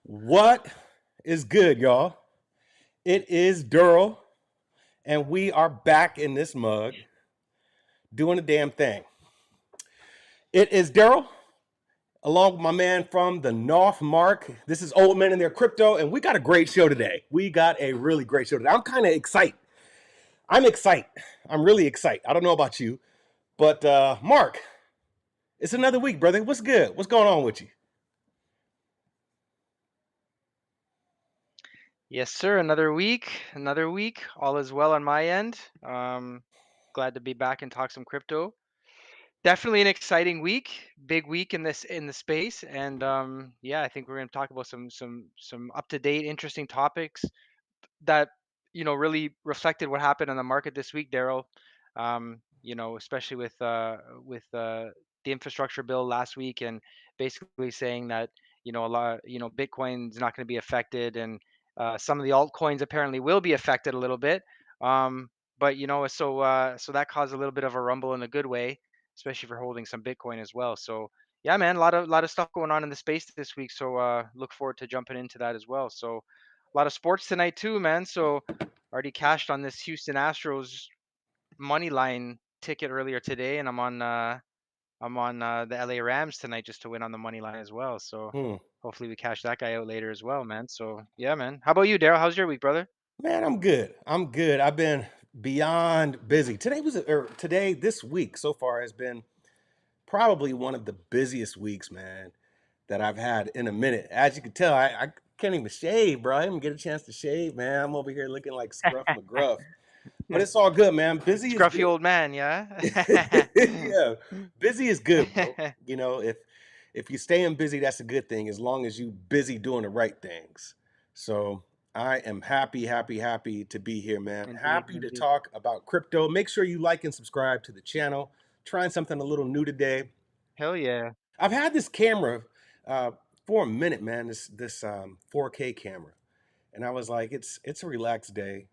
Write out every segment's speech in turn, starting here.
What is good, y'all? It is Durrell, and we are back in this mug doing a damn thing. It is Daryl, along with my man from the North, Mark. This is Old Men in Their Crypto, and we got a great show today. We got a really great show today. I'm kind of excited. I'm excited. I'm really excited. I don't know about you, but Mark, it's another week, brother. What's good? What's going on with you? Yes, sir. Another week. Another week. All is well on my end. Glad to be back and talk some crypto. Definitely an exciting week. Big week in the space, and yeah, I think we're going to talk about some up to date, interesting topics that really reflected what happened on the market this week, Daryl. Especially with the infrastructure bill last week, and basically saying that a lot, Bitcoin's not going to be affected, and some of the altcoins apparently will be affected a little bit. But so that caused a little bit of a rumble in a good way, especially for holding some Bitcoin as well. So yeah, man, a lot of stuff going on in the space this week. So look forward to jumping into that as well. So a lot of sports tonight too, man. So already cashed on this Houston Astros money line ticket earlier today, and I'm on the LA Rams tonight just to win on the money line as well. So Hmm. hopefully we cash that guy out later as well, man. So yeah, man. How about you, Daryl? How's your week, brother? Man, I'm good. I'm good. I've been beyond busy. Today, this week so far has been probably one of the busiest weeks, man, that I've had in a minute. As you can tell, I can't even shave, bro. I didn't get a chance to shave, man. I'm over here looking like Scruff McGruff. But it's all good, man. Busy is Scruffy good. old man, yeah. Yeah, busy is good, bro. If you're staying busy, that's a good thing, as long as you busy doing the right things. So I am happy, happy, happy to be here, man. Indeed, Happy to indeed. talk about crypto. Make sure you like and subscribe to the channel. Trying something a little new today. Hell yeah. I've had this camera uh, for a minute, man. This 4K camera, and I was like, it's a relaxed day.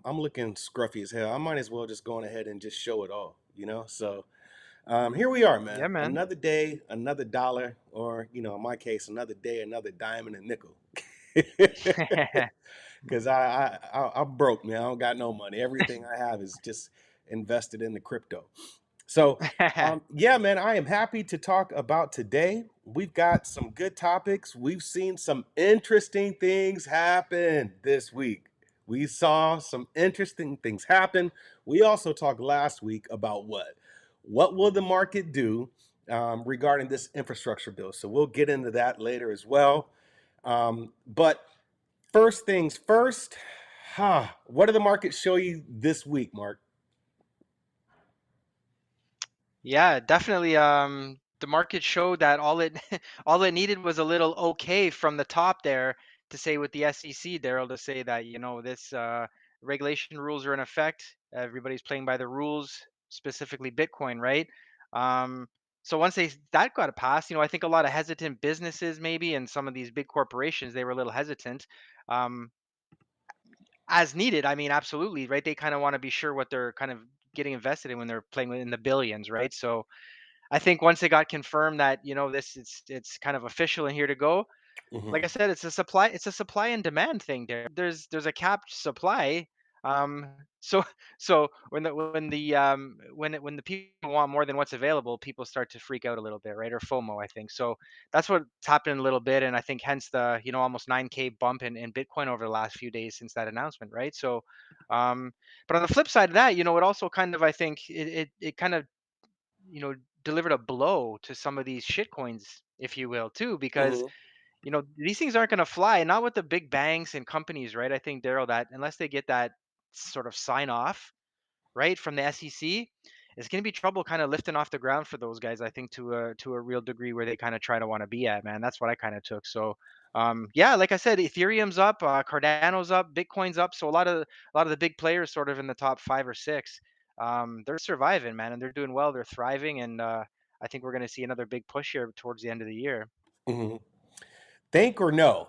I'm looking scruffy as hell. I might as well just go on ahead and just show it all. So here we are, Yeah, man. man. Another day, another dollar, or in my case, another day, another dime and a nickel. Because I'm broke, man. I don't got no money. Everything I have is just invested in the crypto. So, yeah, man, I am happy to talk about today. We've got some good topics. We've seen some interesting things happen this week. We saw some interesting things happen. We also talked last week about what? What will the market do regarding this infrastructure bill? So we'll get into that later as well. But first things first, what did the market show you this week, Mark? Yeah, definitely. The market showed that all it all it needed was a little okay from the top there to say with the SEC, Daryl, to say that this regulation rules are in effect. Everybody's playing by the rules, specifically Bitcoin, right? Um, so once that got passed, I think a lot of hesitant businesses maybe and some of these big corporations they were a little hesitant. Um, as needed, I mean, absolutely, right? They kind of want to be sure what they're kind of getting invested in when they're playing in the billions, right? So I think once it got confirmed that this it's kind of official and here to go. Like I Hmm. said, it's a supply and demand thing there. There's a capped supply. So so when the people want more than what's available, people start to freak out a little bit, right? Or FOMO, I think. So that's what's happened a little bit, and I think hence the almost 9K bump in Bitcoin over the last few days since that announcement, right? So, but on the flip side of that, it also kind of I think it kind of you know delivered a blow to some of these shit coins, if you will, too, because Hmm. these things aren't going to fly, not with the big banks and companies, right? I think Daryl that unless they get that sort of sign off, right, from the SEC, it's going to be trouble kind of lifting off the ground for those guys. I think to a real degree where they kind of try to want to be at, man. That's what I kind of took. So, yeah, like I said, Ethereum's up, Cardano's up, Bitcoin's up. So a lot of the big players, sort of in the top 5 or 6, they're surviving, man, and they're doing well. They're thriving, and I think we're going to see another big push here towards the end of the year. Hmm. Think or no?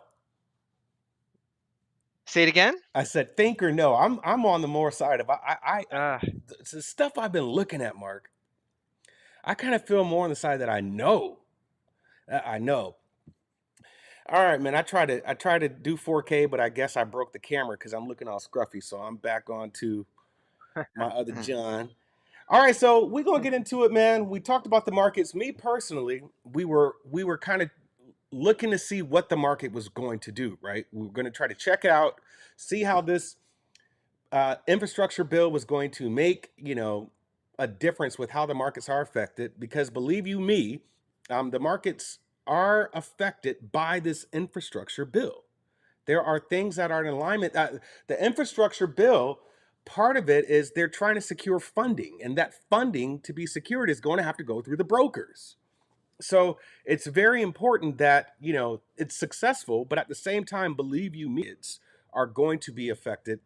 Say it again. I said think or no. I'm on the more side of Uh, the stuff I've been looking at, Mark. I kind of feel more on the side that I know. I know. All right, man. I try to do 4K, but I guess I broke the camera because I'm looking all scruffy. So I'm back on to my other John. All right, so we're gonna get into it, man. We talked about the markets. Me personally, we were kind of looking to see what the market was going to do. Right, we were going to try to check out, see how this infrastructure bill was going to make a difference with how the markets are affected. Because believe you me, the markets are affected by this infrastructure bill. There are things that are in alignment. The infrastructure bill, part of it is they're trying to secure funding, and that funding to be secured is going to have to go through the brokers. So it's very important that it's successful, but at the same time, believe you me, it's are going to be affected.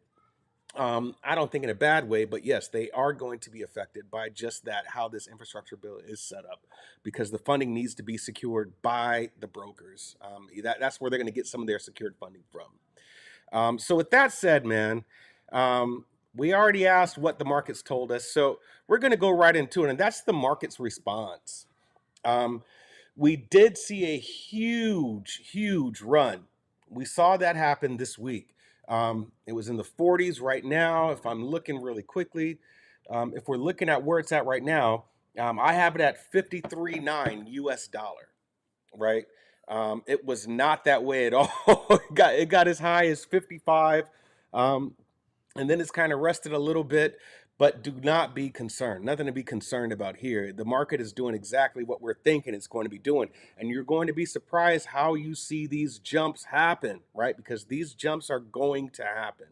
I don't think in a bad way, but yes, they are going to be affected by just that, how this infrastructure bill is set up, because the funding needs to be secured by the brokers. That's where they're going to get some of their secured funding from. So with that said, man, we already asked what the markets told us, so we're going to go right into it, and that's the market's response. Um, we did see a huge run. We saw that happen this week. It was in the 40s right now. If I'm looking really quickly, if we're looking at where it's at right now, I have it at 53.9 US dollar, right? It was not that way at all. It got as high as 55. Um, and then it's kind of rested a little bit, but do not be concerned. Nothing to be concerned about here. The market is doing exactly what we're thinking it's going to be doing, and you're going to be surprised how you see these jumps happen, right? Because these jumps are going to happen.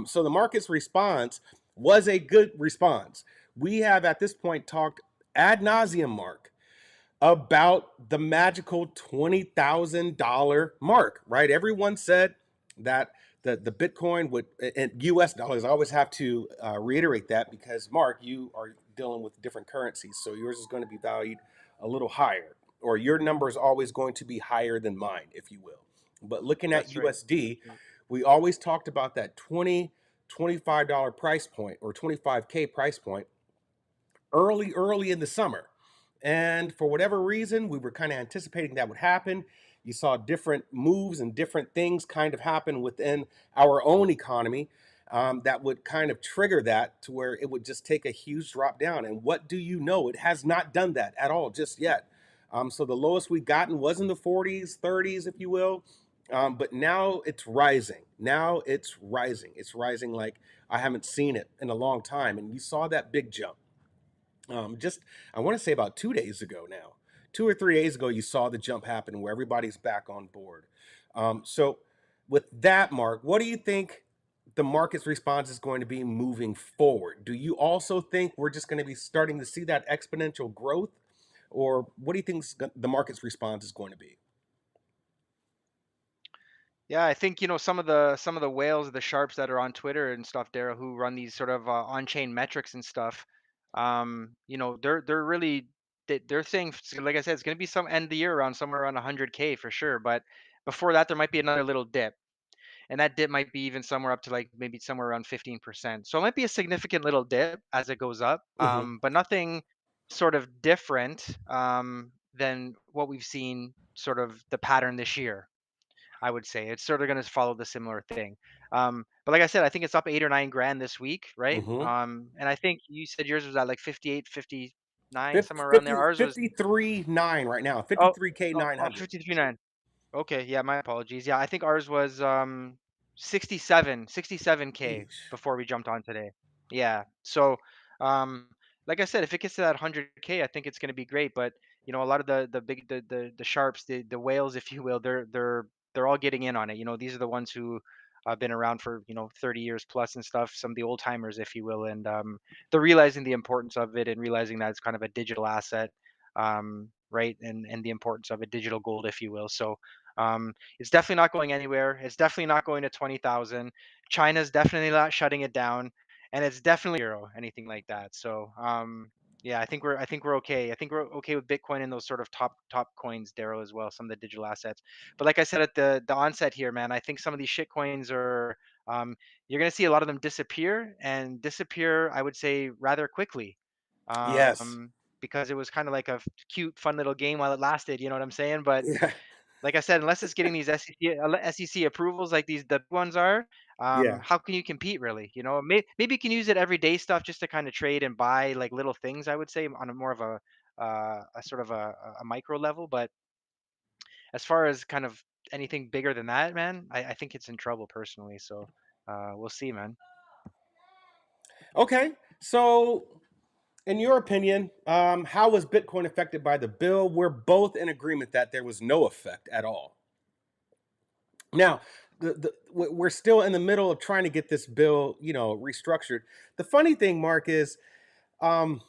So the market's response was a good response. We have at this point talked ad nauseum, Mark, about the magical $20,000 mark, right? Everyone said that the Bitcoin would, in US dollars, I always have to reiterate that because, Mark, you are dealing with different currencies. So yours is going to be valued a little higher, or your number is always going to be higher than mine, if you will. But looking at That's right. USD, we always talked about that $25 price point or 25K price point early in the summer. And for whatever reason, we were kind of anticipating that would happen. You saw different moves and different things kind of happen within our own economy that would kind of trigger that to where it would just take a huge drop down. And what do you know? It has not done that at all just yet. So the lowest we've gotten was in the 40s, 30s, if you will. But now it's rising. Now it's rising. It's rising like I haven't seen it in a long time. And you saw that big jump. Just, I want to say about 2 days ago now, 2 or 3 days ago, you saw the jump happen where everybody's back on board. So, with that, Mark, what do you think the market's response is going to be moving forward? Do you also think we're just going to be starting to see that exponential growth, or what do you think the market's response is going to be? Yeah, I think some of the whales, the sharps that are on Twitter and stuff, Daryl, who run these sort of on-chain metrics and stuff. They're really they're saying, like I said, it's going to be some end of the year around somewhere around 100K for sure. But before that, there might be another little dip, and that dip might be even somewhere up to like maybe somewhere around 15%. So it might be a significant little dip as it goes up, Hmm. but nothing sort of different than what we've seen sort of the pattern this year. I would say it's sort of going to follow the similar thing. But like I said, I think it's up 8 or 9 grand this week, right? Hmm. And I think you said yours was at like 58, 59, 50, somewhere around there. 50, Ours was 53.9 right now, oh, 53K oh 900. 53.9. Okay, yeah, my apologies. Yeah, I think ours was 67K Yeesh. before we jumped on today. Yeah. So um like I said, if it gets to that 100K, I think it's going to be great, but a lot of the big the sharps, the whales if you will, they're all getting in on it. These are the ones who have been around for, 30 years plus and stuff, some of the old timers if you will, and they're realizing the importance of it and realizing that it's kind of a digital asset, right? And the importance of a digital gold, if you will. So it's definitely not going anywhere. It's definitely not going to 20,000. China's definitely not shutting it down, and it's definitely zero anything like that. So yeah, I think we're okay. I think we're okay with Bitcoin and those sort of top coins, Daryl, as well, some of the digital assets. But like I said at the onset here, man, I think some of these shit coins are um, you're gonna see a lot of them disappear and disappear. I would say rather quickly. Yes. Um, because it was kind of like a cute, fun little game while it lasted. You know what I'm saying? But Yeah. like I said, unless it's getting these SEC approvals like these the big ones are, Yeah. how can you compete really? You know, maybe you can use it everyday stuff just to kind of trade and buy like little things. I would say on a more of a sort of a micro level, but as far as kind of anything bigger than that, man, I think it's in trouble personally. So we'll see, man. Okay. So, in your opinion, how was Bitcoin affected by the bill? We're both in agreement that there was no effect at all. Now, we're still in the middle of trying to get this bill, restructured. The funny thing, Mark, is um,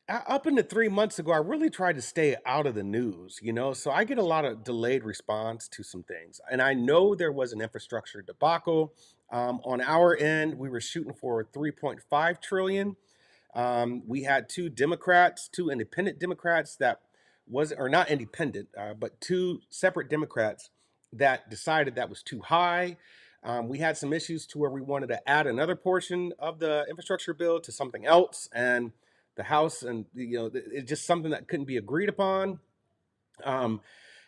up into 3 months ago, I really tried to stay out of the news, so I get a lot of delayed response to some things. And I know there was an infrastructure debacle. On our end, we were shooting for 3.5 trillion. We had two independent Democrats that was, or not independent, but two separate Democrats that decided that was too high. We had some issues to where we wanted to add another portion of the infrastructure bill to something else, and the House, and it's just something that couldn't be agreed upon. Um,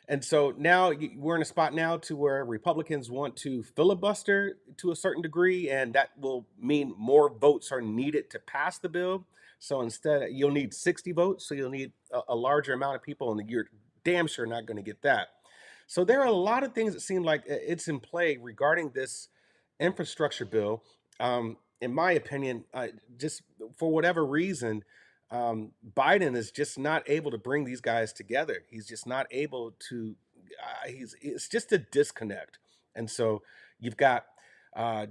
and so now we're in a spot now to where Republicans want to filibuster to a certain degree, and that will mean more votes are needed to pass the bill. So instead, you'll need 60 votes, so you'll need a larger amount of people, and you're damn sure not going to get that. So there are a lot of things that seem like it's in play regarding this infrastructure bill. In my opinion, just for whatever reason, Biden is just not able to bring these guys together. He's just not able to. It's just a disconnect, and so you've got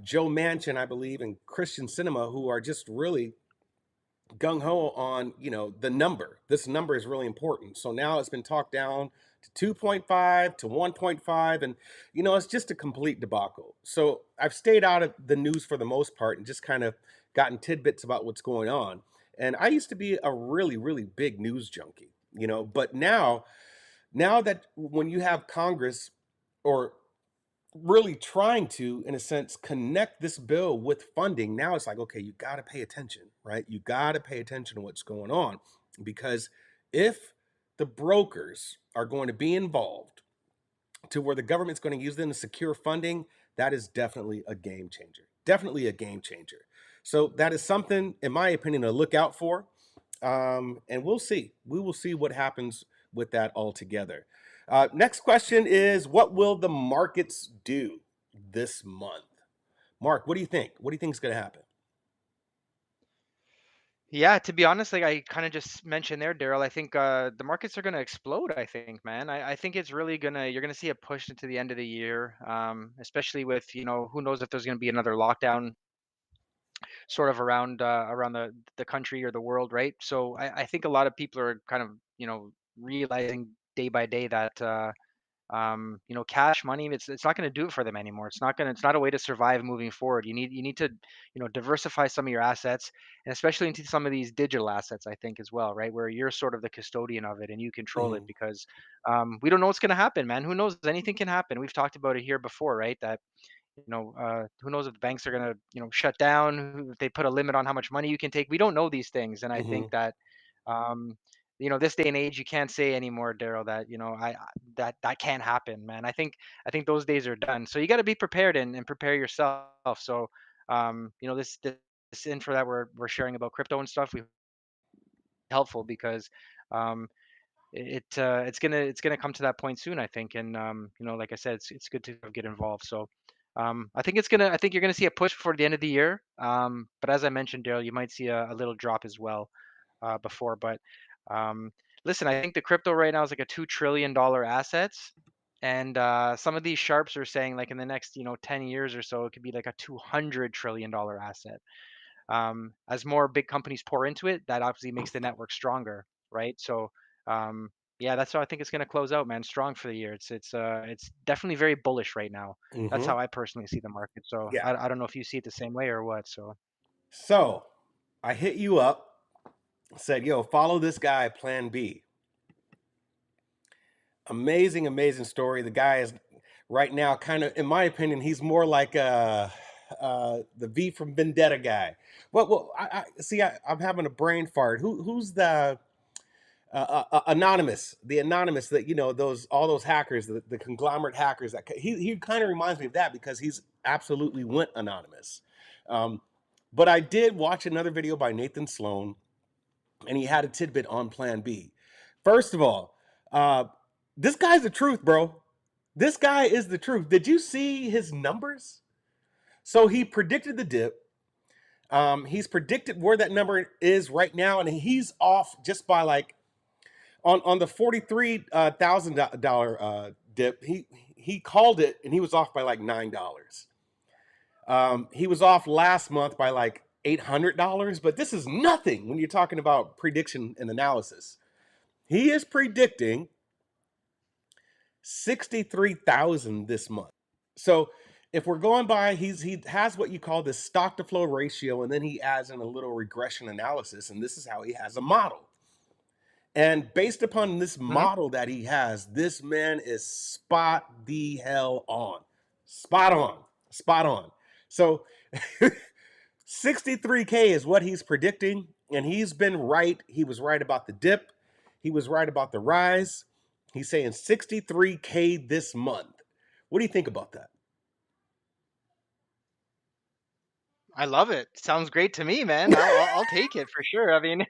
Joe Manchin, I believe, and Christian Cinema, who are just really gung ho on the number. This number is really important. So now it's been talked down to 2.5 to 1.5, and it's just a complete debacle. So I've stayed out of the news for the most part and just kind of gotten tidbits about what's going on. And I used to be a really, really big news junkie, but now that when you have Congress, or really trying to, in a sense, connect this bill with funding, now it's like, okay, you got to pay attention, right? You got to pay attention to what's going on, because if the brokers are going to be involved to where the government's going to use them to secure funding, that is definitely a game changer. Definitely a game changer. So that is something, in my opinion, to look out for. And we'll see. We will see what happens with that altogether. Next question is, what will the markets do this month? Mark, what do you think? What do you think is going to happen? Yeah, to be honest, like I kind of just mentioned there, Daryl, I think the markets are going to explode. I think, man. I think it's really gonna you're gonna see a push into the end of the year, especially with who knows if there's going to be another lockdown sort of around the country or the world, right? So I think a lot of people are kind of realizing day by day that cash money, it's not going to do it for them anymore. It's not a way to survive moving forward. You need to diversify some of your assets, and especially into some of these digital assets, I think, as well, right, where you're sort of the custodian of it and you control it, Hmm. because we don't know what's going to happen, man. Who knows? Anything can happen. We've talked about it here before, right? That who knows if the banks are going to shut down, if they put a limit on how much money you can take. We don't know these things, and I Hmm. think that this day and age, you can't say anymore, Daryl, that that can't happen, man. I think those days are done. So you got to be prepared and prepare yourself. So this info that we're sharing about crypto and stuff, we helpful because um, it's gonna come to that point soon, I think. And like I said, it's good to get involved. So I think you're gonna see a push before the end of the year. But as I mentioned, Daryl, you might see a little drop as well before. But um, listen, I think the crypto right now is like a $2 trillion assets. And some of these sharps are saying like in the next 10 years or so, it could be like a $200 trillion asset. As more big companies pour into it, that obviously makes the network stronger, right? So, um, yeah, that's how I think it's going to close out, man. Strong for the year. It's definitely very bullish right now. That's Hmm. how I personally see the market. So Yeah. I don't know if you see it the same way or what. So So I hit you up, said, yo, follow this guy, Plan B. Amazing, amazing story. The guy is right now kind of, in my opinion, he's more like the V from Vendetta guy. Well, I see. I'm having a brain fart. Who's the Anonymous, the anonymous that those all those hackers, the conglomerate hackers. That he kind of reminds me of that because he's absolutely went anonymous. Um, but I did watch another video by Nathan Sloan, and he had a tidbit on Plan B. First of all, uh, this guy's the truth, bro. This guy is the truth. Did you see his numbers? So he predicted the dip. He's predicted where that number is right now, and he's off just by like on the $43,000 dip. He called it, and he was off by like $9. He was off last month by like $800, but this is nothing when you're talking about prediction and analysis. He is predicting 63,000 this month. So if we're going by, he has what you call the stock to flow ratio, and then he adds in a little regression analysis, and this is how he has a model. And based upon this Hmm. model that he has, this man is spot the hell on. Spot on. Spot on. So 63K is what he's predicting, and he's been right. He was right about the dip. He was right about the rise. He's saying 63K this month. What do you think about that? I love it. Sounds great to me, man. I'll take it for sure. I mean,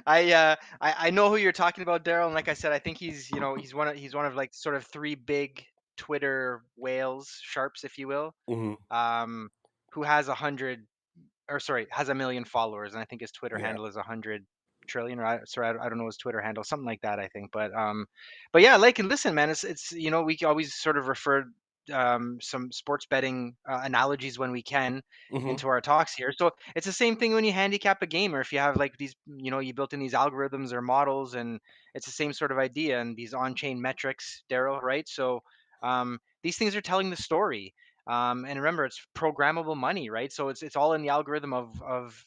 I know who you're talking about, Daryl. And like I said, I think he's one of like sort of three big Twitter whales, sharps, if you will, Hmm. um, who has 100, or sorry, has 1 million followers, and I think his Twitter Yeah. handle is 100 trillion, or I don't know his Twitter handle, something like that, I think. But yeah, like, and listen, man, it's we can always sort of refer some sports betting analogies when we can Hmm. into our talks here. So it's the same thing when you handicap a game, or if you have like these, you built in these algorithms or models, and it's the same sort of idea and these on-chain metrics, Daryl, right? So these things are telling the story. And remember, it's programmable money, right? So it's all in the algorithm of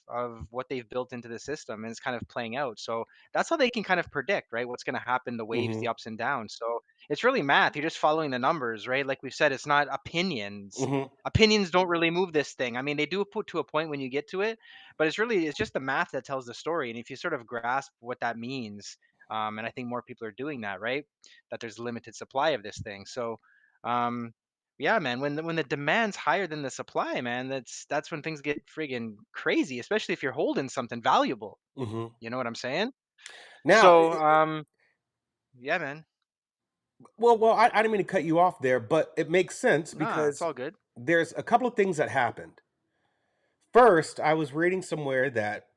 what they've built into the system, and it's kind of playing out. So that's how they can kind of predict, right, what's going to happen, the waves, Hmm. the ups and downs. So it's really math. You're just following the numbers, right? Like we've said, it's not opinions. Hmm. Opinions don't really move this thing. I mean, they do put to a point when you get to it, but it's just the math that tells the story. And if you sort of grasp what that means, and I think more people are doing that, right? That there's limited supply of this thing. So um, yeah, man, when the demand's higher than the supply, man, that's when things get friggin' crazy, especially if you're holding something valuable. Hmm. You know what I'm saying? Now, So, yeah, man. well, I didn't mean to cut you off there, but it makes sense Nah, it's because all good. there's a couple of things that happened. First, I was reading somewhere that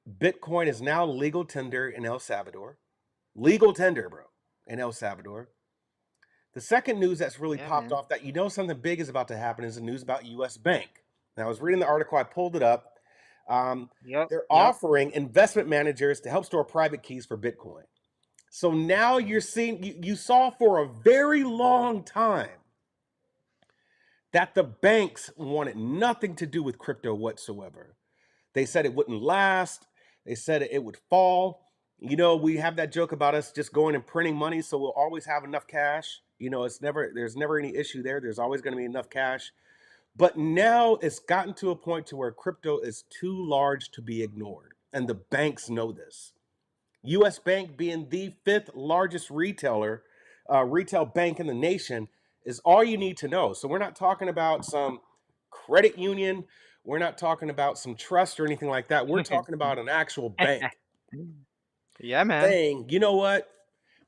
Bitcoin is now legal tender in El Salvador. Legal tender, bro, in El Salvador. The second news that's really Yeah, popped man. off that something big is about to happen is the news about US Bank. Now, I was reading the article, I pulled it up. Um, Yep, they're yep. offering investment managers to help store private keys for Bitcoin. So now you're seeing, you saw for a very long time that the banks wanted nothing to do with crypto whatsoever. They said it wouldn't last. They said it would fall. We have that joke about us just going and printing money, so we'll always have enough cash. There's never any issue there. There's always going to be enough cash. But now it's gotten to a point to where crypto is too large to be ignored, and the banks know this. U.S. Bank being the fifth largest retail bank in the nation, is all you need to know. So we're not talking about some credit union. We're not talking about some trust or anything like that. We're talking about an actual bank Yeah, man. saying, you know what?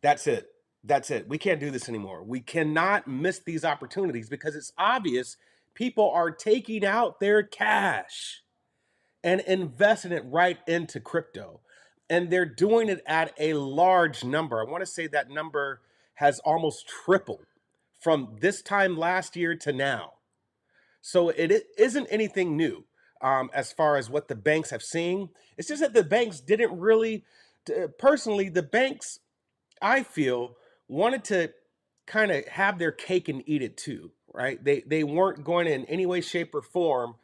That's it. That's it. We can't do this anymore. We cannot miss these opportunities because it's obvious people are taking out their cash and investing it right into crypto. And they're doing it at a large number. I want to say that number has almost tripled from this time last year to now. So it isn't anything new as far as what the banks have seen. It's just that the banks didn't really, personally, the banks, I feel, wanted to kind of have their cake and eat it too, right? They weren't going to in any way, shape, or form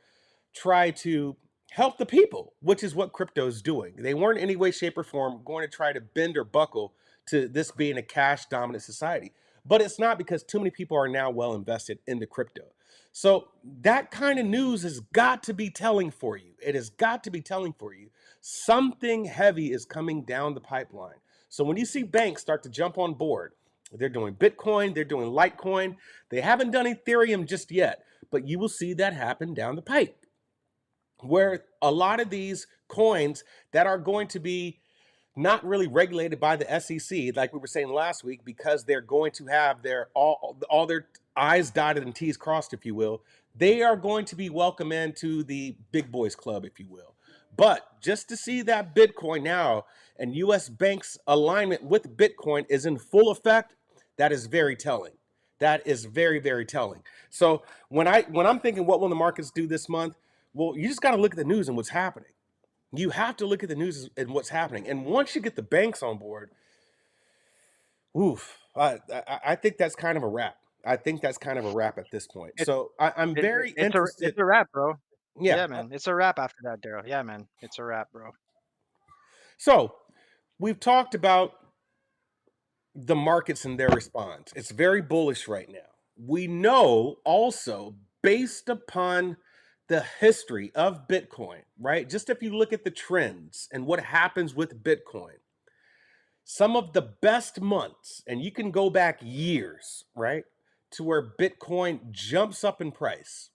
try to help the people, which is what crypto is doing. They weren't in any way, shape, or form going to try to bend or buckle to this being a cash dominant society. But it's not, because too many people are now well invested into crypto. So that kind of news has got to be telling for you. It has got to be telling for you. Something heavy is coming down the pipeline. So when you see banks start to jump on board, they're doing Bitcoin, they're doing Litecoin. They haven't done Ethereum just yet, but you will see that happen down the pipe where a lot of these coins that are going to be not really regulated by the SEC, like we were saying last week, because they're going to have their all their I's dotted and T's crossed, if you will. They are going to be welcome into the big boys club, if you will. But just to see that Bitcoin now and US banks alignment with Bitcoin is in full effect, that is very telling. That is very, very telling. So when I'm thinking what will the markets do this month, well, you just got to look at the news and what's happening. You have to look at the news and what's happening. And once you get the banks on board, oof, I think that's kind of a wrap. I think that's kind of a wrap at this point. It, So I'm very it's interested. a wrap, bro. Yeah. Yeah, man. It's a wrap after that, Daryl. Yeah, man. It's a wrap, bro. So we've talked about the markets and their response. It's very bullish right now. We know also, based upon the history of Bitcoin, right? Just if you look at the trends and what happens with Bitcoin, some of the best months, and you can go back years, right, to where Bitcoin jumps up in price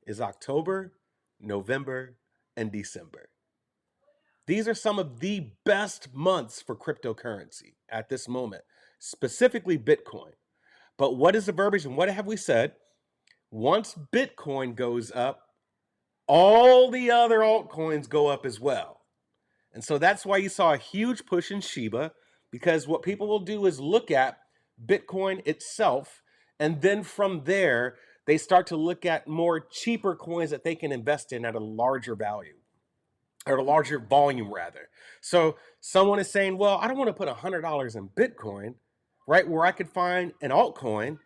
is October, November, and December. These are some of the best months for cryptocurrency at this moment, specifically Bitcoin. But what is the verbiage and what have we said? Once Bitcoin goes up, all the other altcoins go up as well. And so that's why you saw a huge push in Shiba, because what people will do is look at Bitcoin itself, and then from there, they start to look at more cheaper coins that they can invest in at a larger value or a larger volume rather. So someone is saying, well, I don't want to put $100 in Bitcoin, right? Where I could find an altcoin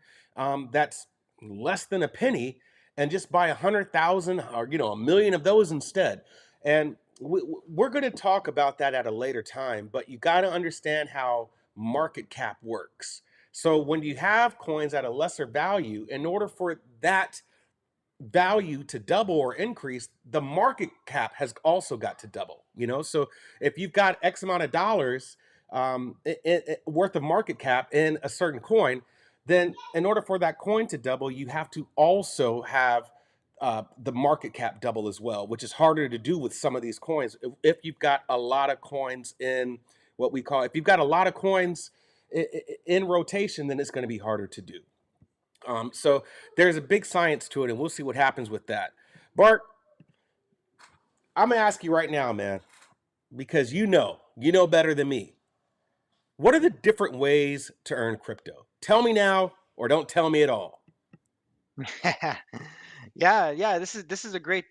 that's less than a penny and just buy 100,000 or a million of those instead. And we're going to talk about that at a later time, but you got to understand how market cap works. So when you have coins at a lesser value, in order for that value to double or increase, the market cap has also got to double. So if you've got X amount of dollars worth of market cap in a certain coin, then in order for that coin to double, you have to also have the market cap double as well, which is harder to do with some of these coins. If you've got a lot of coins in what we call, if you've got a lot of coins in rotation, then it's going to be harder to do. So there's a big science to it, and we'll see what happens with that. Bart, I'm gonna ask you right now, man, because you know better than me. What are the different ways to earn crypto? Tell me now, or don't tell me at all. Yeah, yeah. This is a great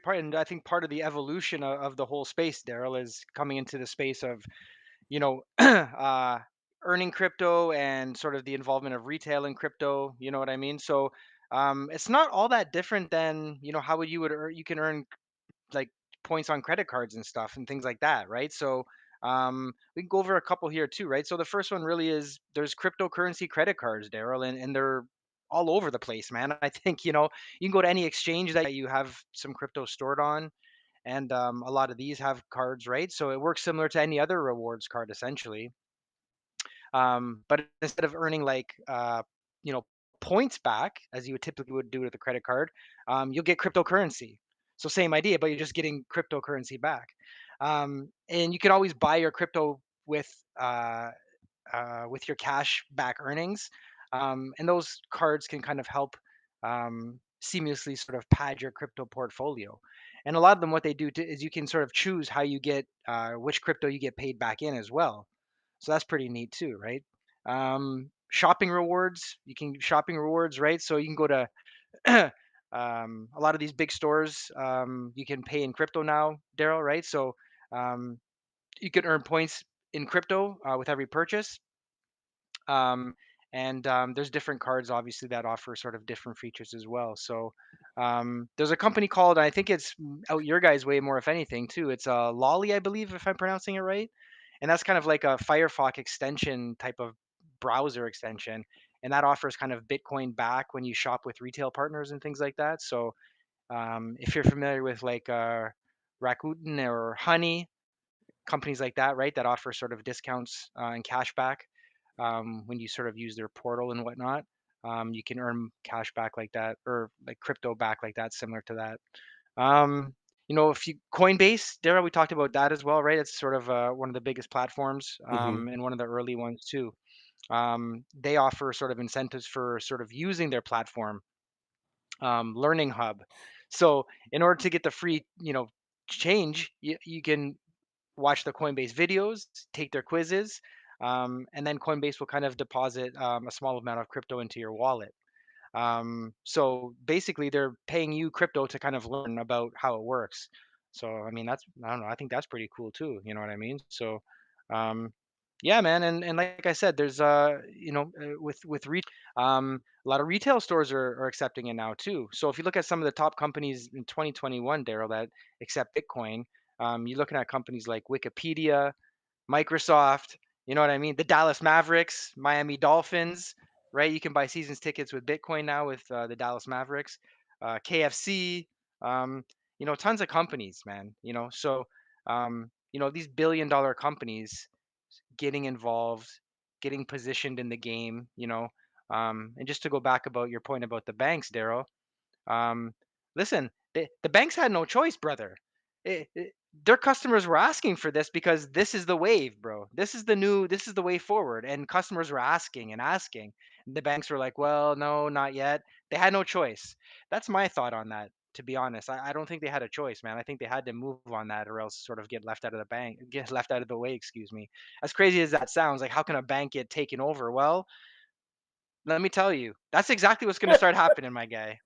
part, and I think part of the evolution of the whole space, Daryl, is coming into the space of earning crypto and sort of the involvement of retail in crypto. You know what I mean? So it's not all that different than how you can earn like points on credit cards and stuff and things like that, right? So we can go over a couple here too, right? So the first one really is there's cryptocurrency credit cards, Daryl, and they're all over the place, man. I think you can go to any exchange that you have some crypto stored on, and a lot of these have cards, right? So it works similar to any other rewards card essentially. But instead of earning like you know points back as you would typically would do with a credit card, you'll get cryptocurrency. So same idea, but you're just getting cryptocurrency back. And you can always buy your crypto with your cash back earnings, and those cards can kind of help seamlessly sort of pad your crypto portfolio. And a lot of them, what they do is you can sort of choose how you get which crypto you get paid back in as well. So that's pretty neat too, right? Shopping rewards, you can shopping rewards, right? So you can go to a lot of these big stores. You can pay in crypto now, Daryl, right? So um, you can earn points in crypto with every purchase. Um, and there's different cards, obviously, that offer sort of different features as well. So there's a company called, I think it's out your guys' way more, if anything, too. It's Lolly, I believe, if I'm pronouncing it right. And that's kind of like a Firefox extension type of browser extension, and that offers kind of Bitcoin back when you shop with retail partners and things like that. So if you're familiar with like Rakuten or Honey, companies like that, right, that offer sort of discounts and cash back when you sort of use their portal and whatnot. You can earn cash back like that, or like crypto back like that, similar to that. Um, if you Coinbase, Daryl, we talked about that as well, right? It's sort of one of the biggest platforms Hmm. and one of the early ones too. They offer sort of incentives for sort of using their platform, learning hub. So in order to get the free, change, you can watch the Coinbase videos, take their quizzes, and then Coinbase will kind of deposit a small amount of crypto into your wallet. So basically, they're paying you crypto to kind of learn about how it works. So I mean, I don't know. I think that's pretty cool too. You know what I mean? So, um, yeah, man. And like I said, there's a lot of retail stores are accepting it now too. So if you look at some of the top companies in 2021, Daryl, that accept Bitcoin, you're looking at companies like Wikipedia, Microsoft, you know what I mean? The Dallas Mavericks, Miami Dolphins, right? You can buy seasons tickets with Bitcoin now with the Dallas Mavericks, KFC, tons of companies, man. These billion-dollar companies getting involved, getting positioned in the game, and just to go back about your point about the banks, Daryl, um, listen, the banks had no choice, brother. Their customers were asking for this because this is the wave, bro. This is the way forward. And customers were asking and asking. And the banks were like, well, no, not yet. They had no choice. That's my thought on that, to be honest. I don't think they had a choice, man. I think they had to move on that or else sort of get left out of the bank, get left out of the way, excuse me. As crazy as that sounds, like how can a bank get taken over? Well, let me tell you, that's exactly what's gonna start happening, my guy.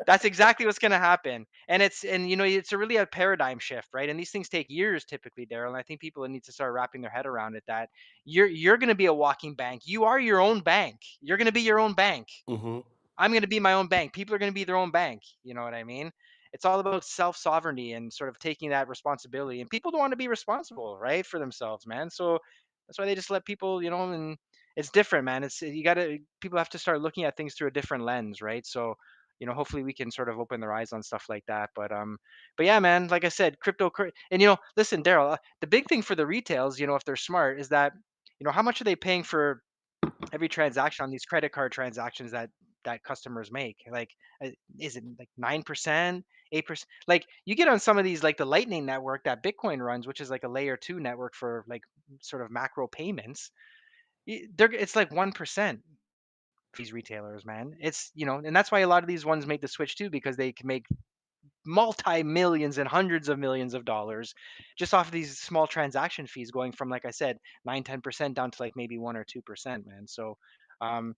That's exactly what's gonna happen, and it's a really a paradigm shift, right? And these things take years typically, Daryl. And I think people need to start wrapping their head around it. That you're gonna be a walking bank. You are your own bank. You're gonna be your own bank. Hmm. I'm going to be my own bank. People are going to be their own bank. You know what I mean? It's all about self sovereignty and sort of taking that responsibility. And people don't want to be responsible, right, for themselves, man. So that's why they just let people, and it's different, man. You got to, people have to start looking at things through a different lens, right? So, hopefully we can sort of open their eyes on stuff like that. But yeah, man, like I said, and, listen, Daryl, the big thing for the retails, if they're smart, is that, how much are they paying for every transaction on these credit card transactions that customers make? Like, uh, is it like 9%, 8%? Like, you get on some of these, like the Lightning network that Bitcoin runs, which is like a layer two network for like sort of macro payments. It's like 1%. These retailers, man, and that's why a lot of these ones make the switch too, because they can make multi-millions and hundreds of millions of dollars just off of these small transaction fees, going from, like I said, 9-10% down to like maybe 1 or 2%, man. So um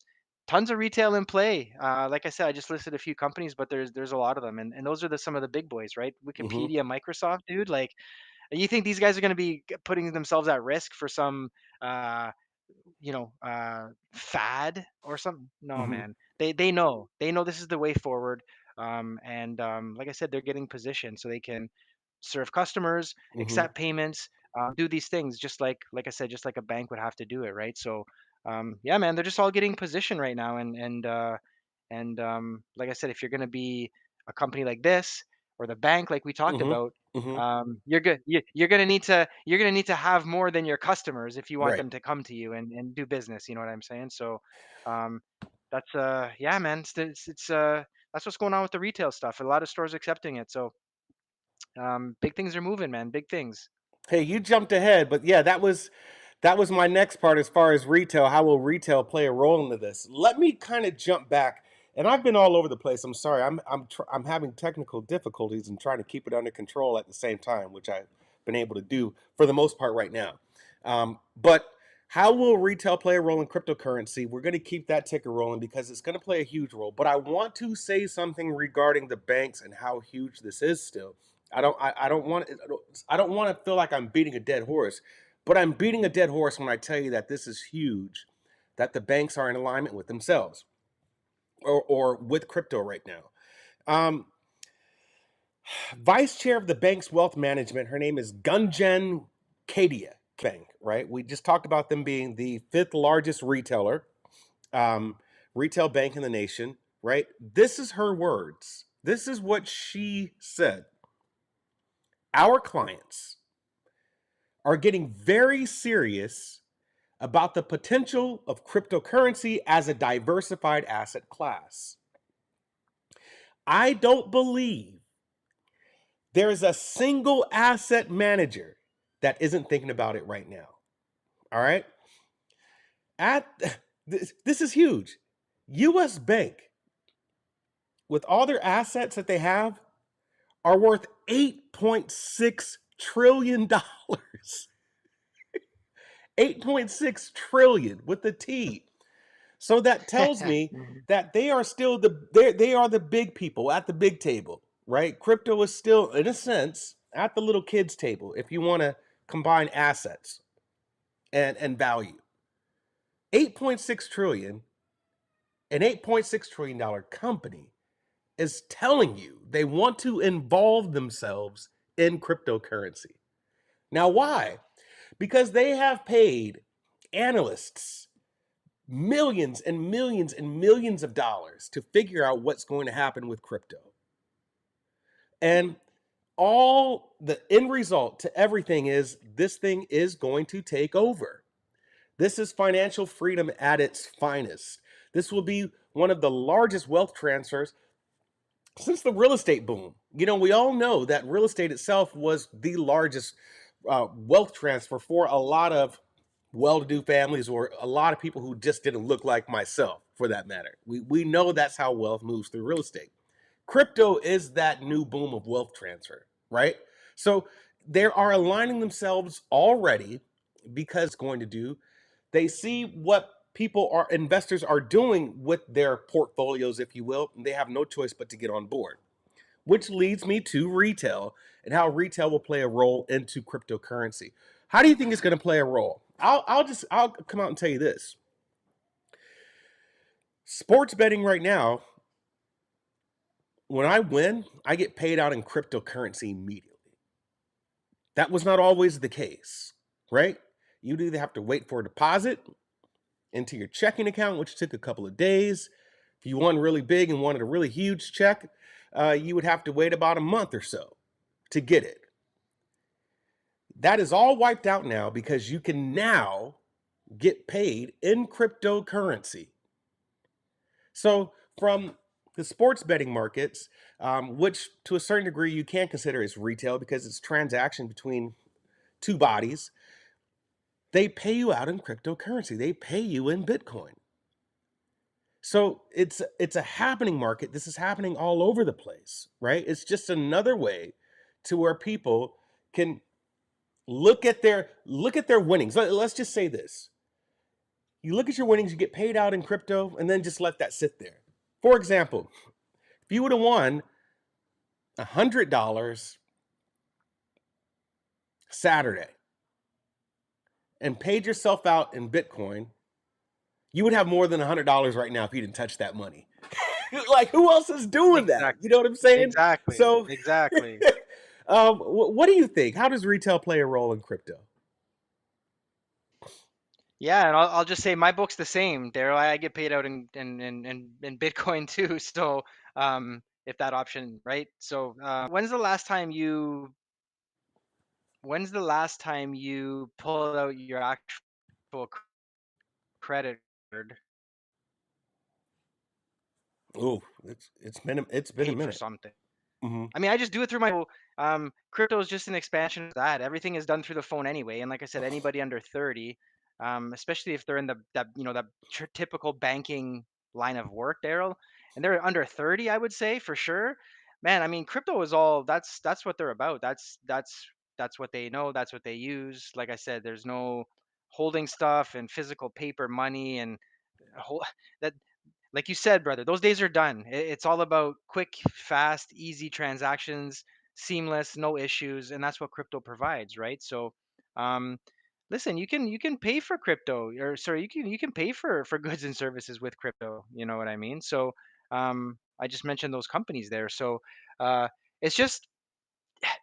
tons of retail in play. Like I said, I just listed a few companies, but there's a lot of them, and those are some of the big boys, right? Hmm. Wikipedia, Microsoft, dude. Like, you think these guys are going to be putting themselves at risk for some uh fad or something? No, Hmm. man. They know this is the way forward. And like I said, they're getting positioned so they can serve customers, Hmm. accept payments, do these things just like I said, just like a bank would have to do it, right? So yeah, man, they're just all getting positioned right now, and like I said, if you're going to be a company like this or the bank like we talked Hmm. about, Hmm. you're good. You're gonna need to have more than your customers if you want Right. them to come to you and do business. You know what I'm saying? So, um, that's yeah, man. That's what's going on with the retail stuff. A lot of stores accepting it. So, big things are moving, man. Big things. Hey, you jumped ahead, but yeah, that was my next part as far as retail. How will retail play a role into this? Let me kind of jump back, and I've been all over the place. I'm sorry. I'm having technical difficulties and trying to keep it under control at the same time, which I've been able to do for the most part right now. But how will retail play a role in cryptocurrency? We're going to keep that ticker rolling because it's going to play a huge role. But I want to say something regarding the banks and how huge this is still. I don't want to feel like I'm beating a dead horse, but I'm beating a dead horse when I tell you that this is huge, that the banks are in alignment with themselves or with crypto right now. Um, Vice chair of the bank's wealth management, her name is Gunjan Kadia. Bank, right? We just talked about them being the fifth largest um, retail bank in the nation, right? This is her words. This is what she said. Our clients are getting very serious about the potential of cryptocurrency as a diversified asset class. I don't believe there's a single asset manager that isn't thinking about it right now. All right? At this is huge. US Bank, with all their assets that they have, are worth $8.6 trillion. dollars. 8.6 trillion with the T. So that tells me Mhm. that they are still they are the big people at the big table, right? Crypto is still, in a sense, at the little kids table if you want to combine assets and value. 8.6 trillion, an $8.6 trillion company is telling you they want to involve themselves in cryptocurrency. Now, why? Because they have paid analysts millions and millions and millions of dollars to figure out what's going to happen with crypto. And all the end result to everything is this thing is going to take over. This is financial freedom at its finest. This will be one of the largest wealth transfers since the real estate boom. You know, we all know that real estate itself was the largest wealth transfer for a lot of well-to-do families or a lot of people who just didn't look like myself, for that matter. We know that's how wealth moves through real estate. Crypto is that new boom of wealth transfer, right? So they are aligning themselves already because it's going to do. They see what people are investors are doing with their portfolios, if you will, and they have no choice but to get on board. Which leads me to retail and how retail will play a role into cryptocurrency. How do you think it's going to play a role? I'll come out and tell you this. Sports betting right now, when I win, I get paid out in cryptocurrency immediately. That was not always the case, right? You'd either have to wait for a deposit into your checking account, which took a couple of days. If you won really big and wanted a really huge check, you would have to wait about a month or so to get it. That is all wiped out now because you can now get paid in cryptocurrency. So, from the sports betting markets, which to a certain degree you can consider as retail because it's transaction between two bodies, they pay you out in cryptocurrency. They pay you in Bitcoin. So it's a happening market. This is happening all over the place, right? It's just another way to where people can look at their winnings. Let's just say this. You look at your winnings, you get paid out in crypto, and then just let that sit there. For example, if you would have won $100 Saturday and paid yourself out in Bitcoin, you would have more than $100 right now if you didn't touch that money. Like, who else is doing that? You Exactly. know what I'm saying? Exactly. So, Exactly. what do you think? How does retail play a role in crypto? Yeah, and I'll just say my book's the same, Daryl. I get paid out in Bitcoin too. So if that option, right? So when's the last time you pulled out your actual credit card, Oh, it's been a paid for minute. something? Hmm. I mean, I just do it through my crypto is just an expansion of that. Everything is done through the phone anyway, and like I said, anybody under 30, especially if they're in that typical banking line of work, Daryl, and they're under 30, I would say for sure. Man, I mean, crypto is all that's what they're about. That's what they know. That's what they use. Like I said, there's no holding stuff and physical paper money and whole that like you said, brother, those days are done. It's all about quick, fast, easy transactions, seamless, no issues, and that's what crypto provides, right? So, um, listen, you can pay for crypto, or sorry, you can pay for goods and services with crypto. You know what I mean? So, I just mentioned those companies there. So, uh, it's just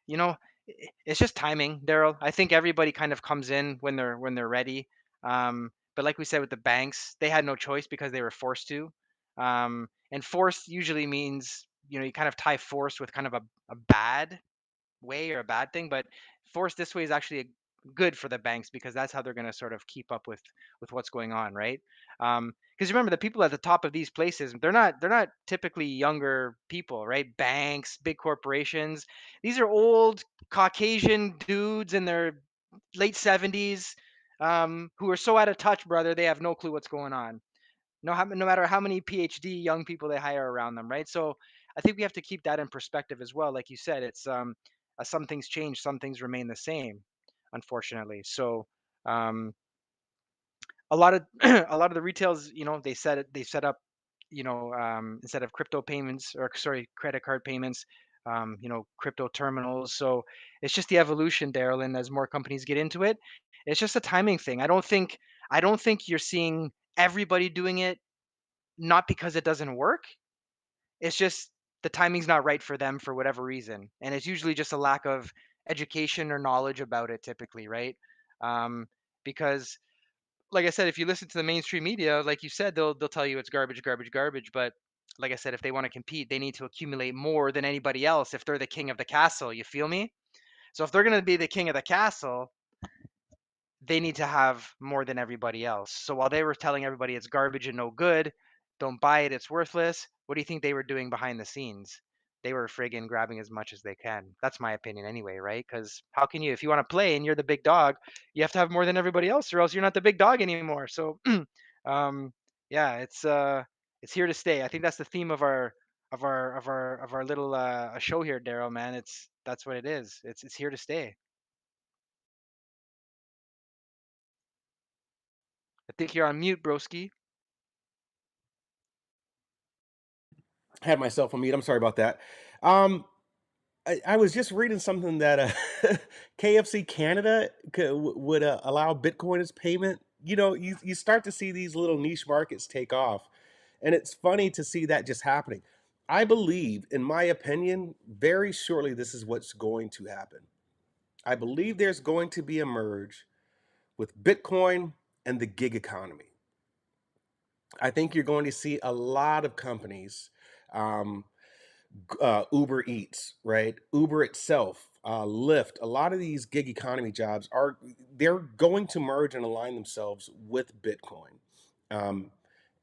you know. it's just timing, Daryl. I think everybody kind of comes in when they're ready. But like we said with the banks, they had no choice because they were forced to. And forced usually means, you kind of tie forced with kind of a bad way or a bad thing, but forced this way is actually good for the banks because that's how they're going to sort of keep up with what's going on, right? Because remember, the people at the top of these places, they're not typically younger people, right? Banks, big corporations, these are old Caucasian dudes in their late 70s, who are so out of touch, brother. They have no clue what's going on. No matter how many PhD young people they hire around them, right? So I think we have to keep that in perspective as well. Like you said, it's some things change, some things remain the same, unfortunately. So um, a lot of a lot of the retails, they set up, instead of crypto payments, or sorry, credit card payments, crypto terminals. So it's just the evolution, Daryl, and as more companies get into it, it's just a timing thing. I don't think you're seeing everybody doing it, not because it doesn't work. It's just the timing's not right for them for whatever reason. And it's usually just a lack of education or knowledge about it typically, right? Um, because like I said, if you listen to the mainstream media, like you said, they'll tell you it's garbage, garbage, garbage. But like I said, if they want to compete, they need to accumulate more than anybody else if they're the king of the castle. You feel me? So if they're gonna be the king of the castle, they need to have more than everybody else. So while they were telling everybody it's garbage and no good, don't buy it, it's worthless, what do you think they were doing behind the scenes? They were friggin' grabbing as much as they can. That's my opinion anyway, right? Because how can you, if you want to play and you're the big dog, you have to have more than everybody else, or else you're not the big dog anymore. So, um, yeah, it's here to stay. I think that's the theme of our little show here, Daryl. Man, that's what it is. It's here to stay. I think you're on mute, broski. Had myself on mute. I'm sorry about that. Um, I was just reading something that KFC Canada would allow Bitcoin as payment. You start to see these little niche markets take off, and it's funny to see that just happening. I believe, in my opinion, very shortly this is what's going to happen. I believe there's going to be a merge with Bitcoin and the gig economy. I think you're going to see a lot of companies. Um, Uber Eats, right? Uber itself, Lyft, a lot of these gig economy jobs they're going to merge and align themselves with Bitcoin. Um,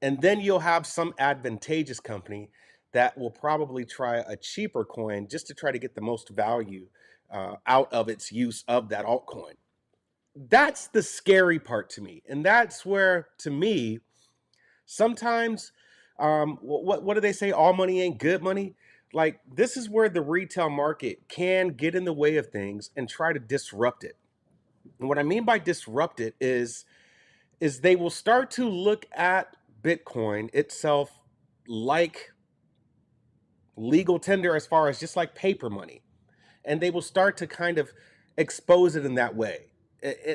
and then you'll have some advantageous company that will probably try a cheaper coin just to try to get the most value out of its use of that altcoin. That's the scary part to me. And that's where, to me, sometimes, what do they say? All money ain't good money. Like, this is where the retail market can get in the way of things and try to disrupt it. And what I mean by disrupt it is they will start to look at Bitcoin itself like legal tender, as far as just like paper money, and they will start to kind of expose it in that way.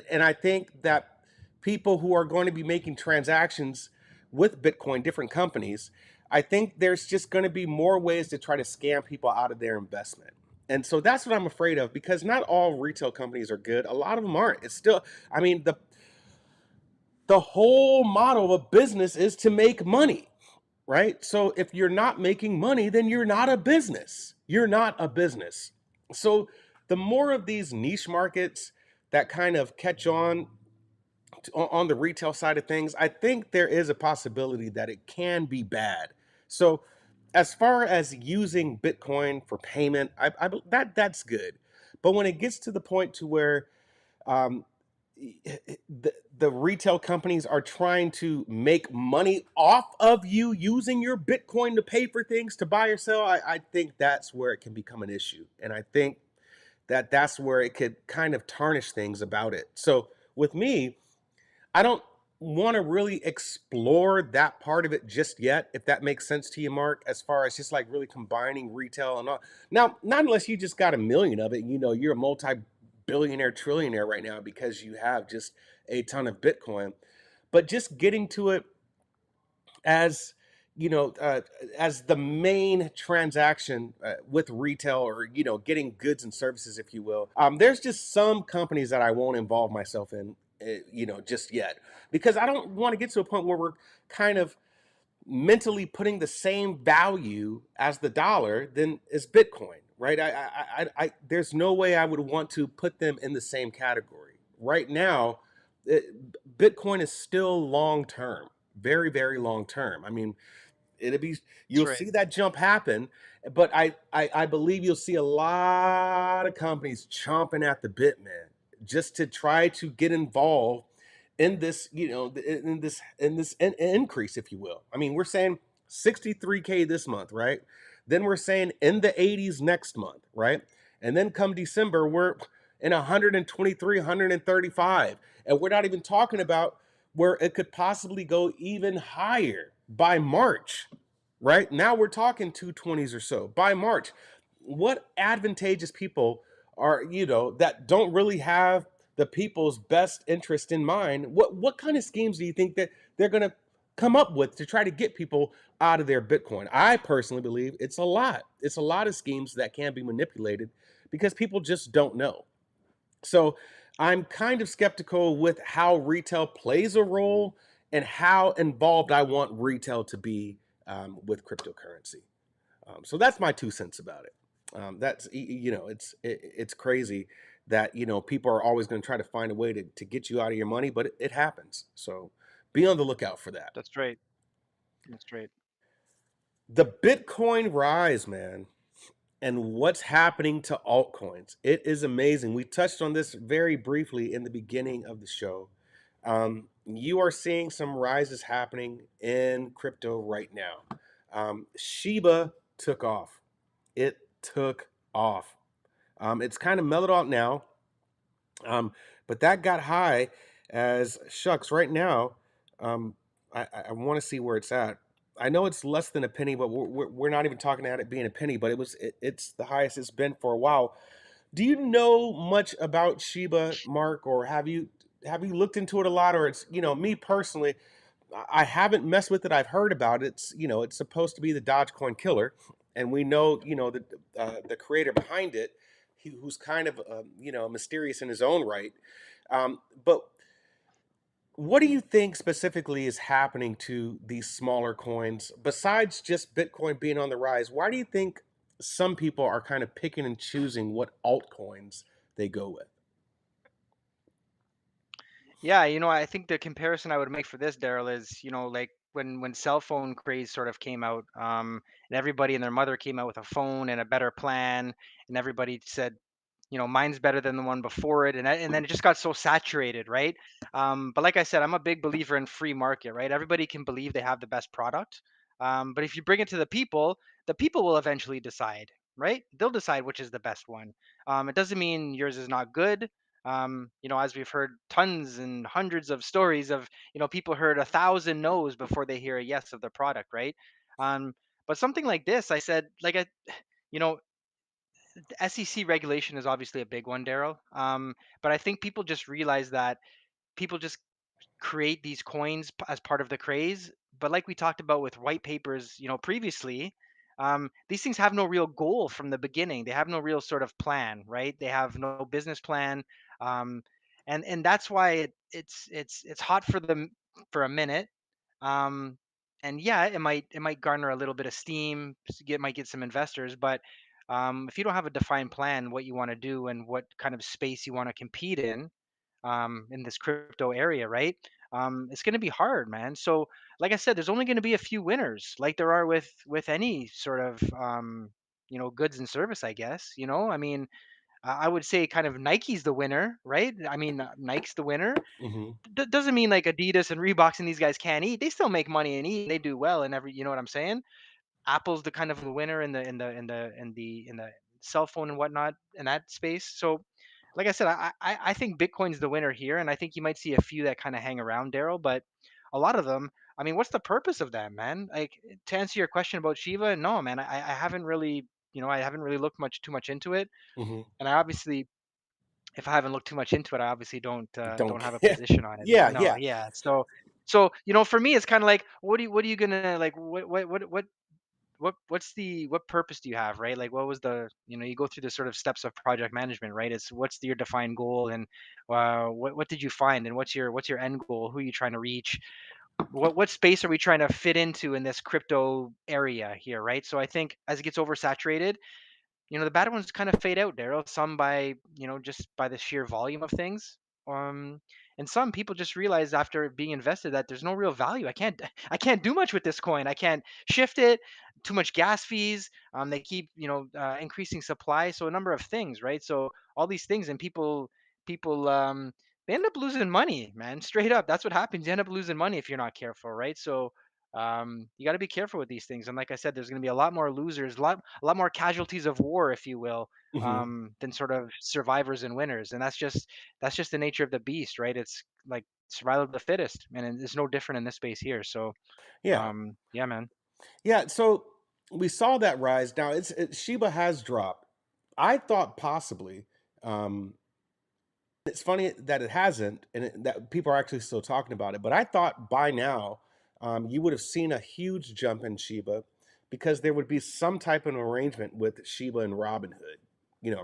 And I think that people who are going to be making transactions with Bitcoin, different companies, I think there's just going to be more ways to try to scam people out of their investment. And so that's what I'm afraid of, because not all retail companies are good. A lot of them aren't. It's still, I mean, the whole model of a business is to make money, right? So if you're not making money, then you're not a business. You're not a business. So the more of these niche markets that kind of catch on the retail side of things, I think there is a possibility that it can be bad. So as far as using Bitcoin for payment, that's good. But when it gets to the point to where um, the retail companies are trying to make money off of you using your Bitcoin to pay for things, to buy or sell, I think that's where it can become an issue. And I think that that's where it could kind of tarnish things about it. So with me, I don't want to really explore that part of it just yet, if that makes sense to you, Mark, as far as just like really combining retail and all. Now, not unless you just got a million of it, you're a multi-billionaire, trillionaire right now because you have just a ton of Bitcoin. But just getting to it as as the main transaction with retail, or getting goods and services, if you will. There's just some companies that I won't involve myself in, just yet, because I don't want to get to a point where we're kind of mentally putting the same value as the dollar then is Bitcoin, right? There's no way I would want to put them in the same category right now. Bitcoin is still long term, very, very long term. I mean, it'll be That's you'll right. see that jump happen, but I believe you'll see a lot of companies chomping at the bit, man, just to try to get involved in this, in this increase, if you will. I mean, we're saying 63K this month, right? Then we're saying in the 80s next month, right? And then come December, we're in 123, 135, and we're not even talking about where it could possibly go even higher by March, right? Now we're talking 220s or so by March. What advantageous people are, that don't really have the people's best interest in mind? What kind of schemes do you think that they're going to come up with to try to get people out of their Bitcoin? I personally believe it's a lot. It's a lot of schemes that can be manipulated because people just don't know. So I'm kind of skeptical with how retail plays a role and how involved I want retail to be with cryptocurrency. So that's my 2 cents about it. It's crazy that people are always going to try to find a way to get you out of your money, but it happens. So be on the lookout for that. That's right. That's right. The Bitcoin rise, man, and what's happening to altcoins. It is amazing. We touched on this very briefly in the beginning of the show. You are seeing some rises happening in crypto right now. Shiba took off. It took off. It's kind of mellowed out now, but that got high as shucks right now. I want to see where it's at. I know it's less than a penny, but we're not even talking about it being a penny. But it's the highest it's been for a while. Do you know much about Shiba, Mark, or have you looked into it a lot? Or it's me personally, I haven't messed with it. I've heard about it. It's supposed to be the Dogecoin killer, and we know the creator behind it, who's kind of mysterious in his own right. But what do you think specifically is happening to these smaller coins besides just Bitcoin being on the rise? Why do you think some people are kind of picking and choosing what altcoins they go with? Yeah, I think the comparison I would make for this, Daryl, is, like when cell phone craze sort of came out, and everybody and their mother came out with a phone and a better plan, and everybody said, mine's better than the one before it, and then it just got so saturated, right? But like I said, I'm a big believer in free market, right? Everybody can believe they have the best product, but if you bring it to the people will eventually decide, right? They'll decide which is the best one. It doesn't mean yours is not good. As we've heard tons and hundreds of stories of, people heard 1,000 no's before they hear a yes of the product, right? Um, but something like this, I said, you know, the SEC regulation is obviously a big one, Daryl. But I think people just realize that people just create these coins as part of the craze. But like we talked about with white papers, previously, these things have no real goal from the beginning. They have no real sort of plan, right? They have no business plan, um, and that's why it's hot for them for a minute. Um, and yeah, it might garner a little bit of steam, might get some investors, but if you don't have a defined plan, what you want to do and what kind of space you want to compete in this crypto area, right? It's going to be hard, man. So, like I said, there's only going to be a few winners, like there are with any sort of goods and service, I guess. I mean, I would say kind of Nike's the winner, right? I mean, Nike's the winner. Hmm. Doesn't mean like Adidas and Reeboks and these guys can't eat. They still make money and eat. They do well and you know what I'm saying? Apple's the kind of the winner in the cell phone and whatnot in that space. So, like I said, I think Bitcoin's the winner here, and I think you might see a few that kind of hang around, Daryl. But a lot of them, I mean, what's the purpose of them, man? Like, to answer your question about Shiva, no, man, I haven't really, I haven't really looked too much into it, Hmm. and I obviously, if I haven't looked too much into it, I obviously don't Don't have a care. position on it. Yeah, No, yeah. yeah. So. So, for me, it's kind of like, what are you gonna like? What purpose do you have, right? Like, what was the, you go through the sort of steps of project management, right? It's what's your defined goal, and what did you find, and what's your end goal? Who are you trying to reach? What space are we trying to fit into in this crypto area here, right? So I think as it gets oversaturated, the bad ones kind of fade out, Daryl. Some by, just by the sheer volume of things. Um, and some people just realize after being invested that there's no real value. I can't do much with this coin. I can't shift it. Too much gas fees. They keep, increasing supply. So a number of things, right? So all these things, and people, they end up losing money, man. Straight up, that's what happens. You end up losing money if you're not careful, right? So you got to be careful with these things. And like I said, there's going to be a lot more losers, a lot more casualties of war, if you will, Hmm. than sort of survivors and winners. And that's just the nature of the beast, right? It's like survival of the fittest, and it's no different in this space here. So, Yeah. yeah, man. Yeah. So we saw that rise. Now Shiba has dropped. I thought possibly. Um, it's funny that it hasn't, and that people are actually still talking about it. But I thought by now, you would have seen a huge jump in Shiba because there would be some type of arrangement with Shiba and Robinhood.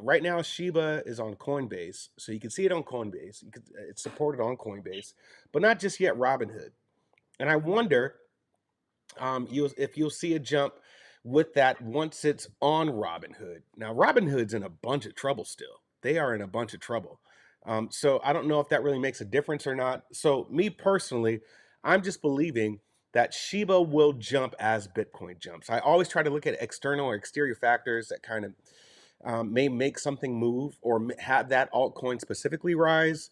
Right now Shiba is on Coinbase, so you can see it on Coinbase. It's supported on Coinbase, but not just yet Robinhood. And I wonder if you'll see a jump with that once it's on Robinhood. Now, Robinhood's in a bunch of trouble still. They are in a bunch of trouble. So I don't know if that really makes a difference or not. So me personally, I'm just believing that Shiba will jump as Bitcoin jumps. I always try to look at external or exterior factors that kind of may make something move or have that altcoin specifically rise.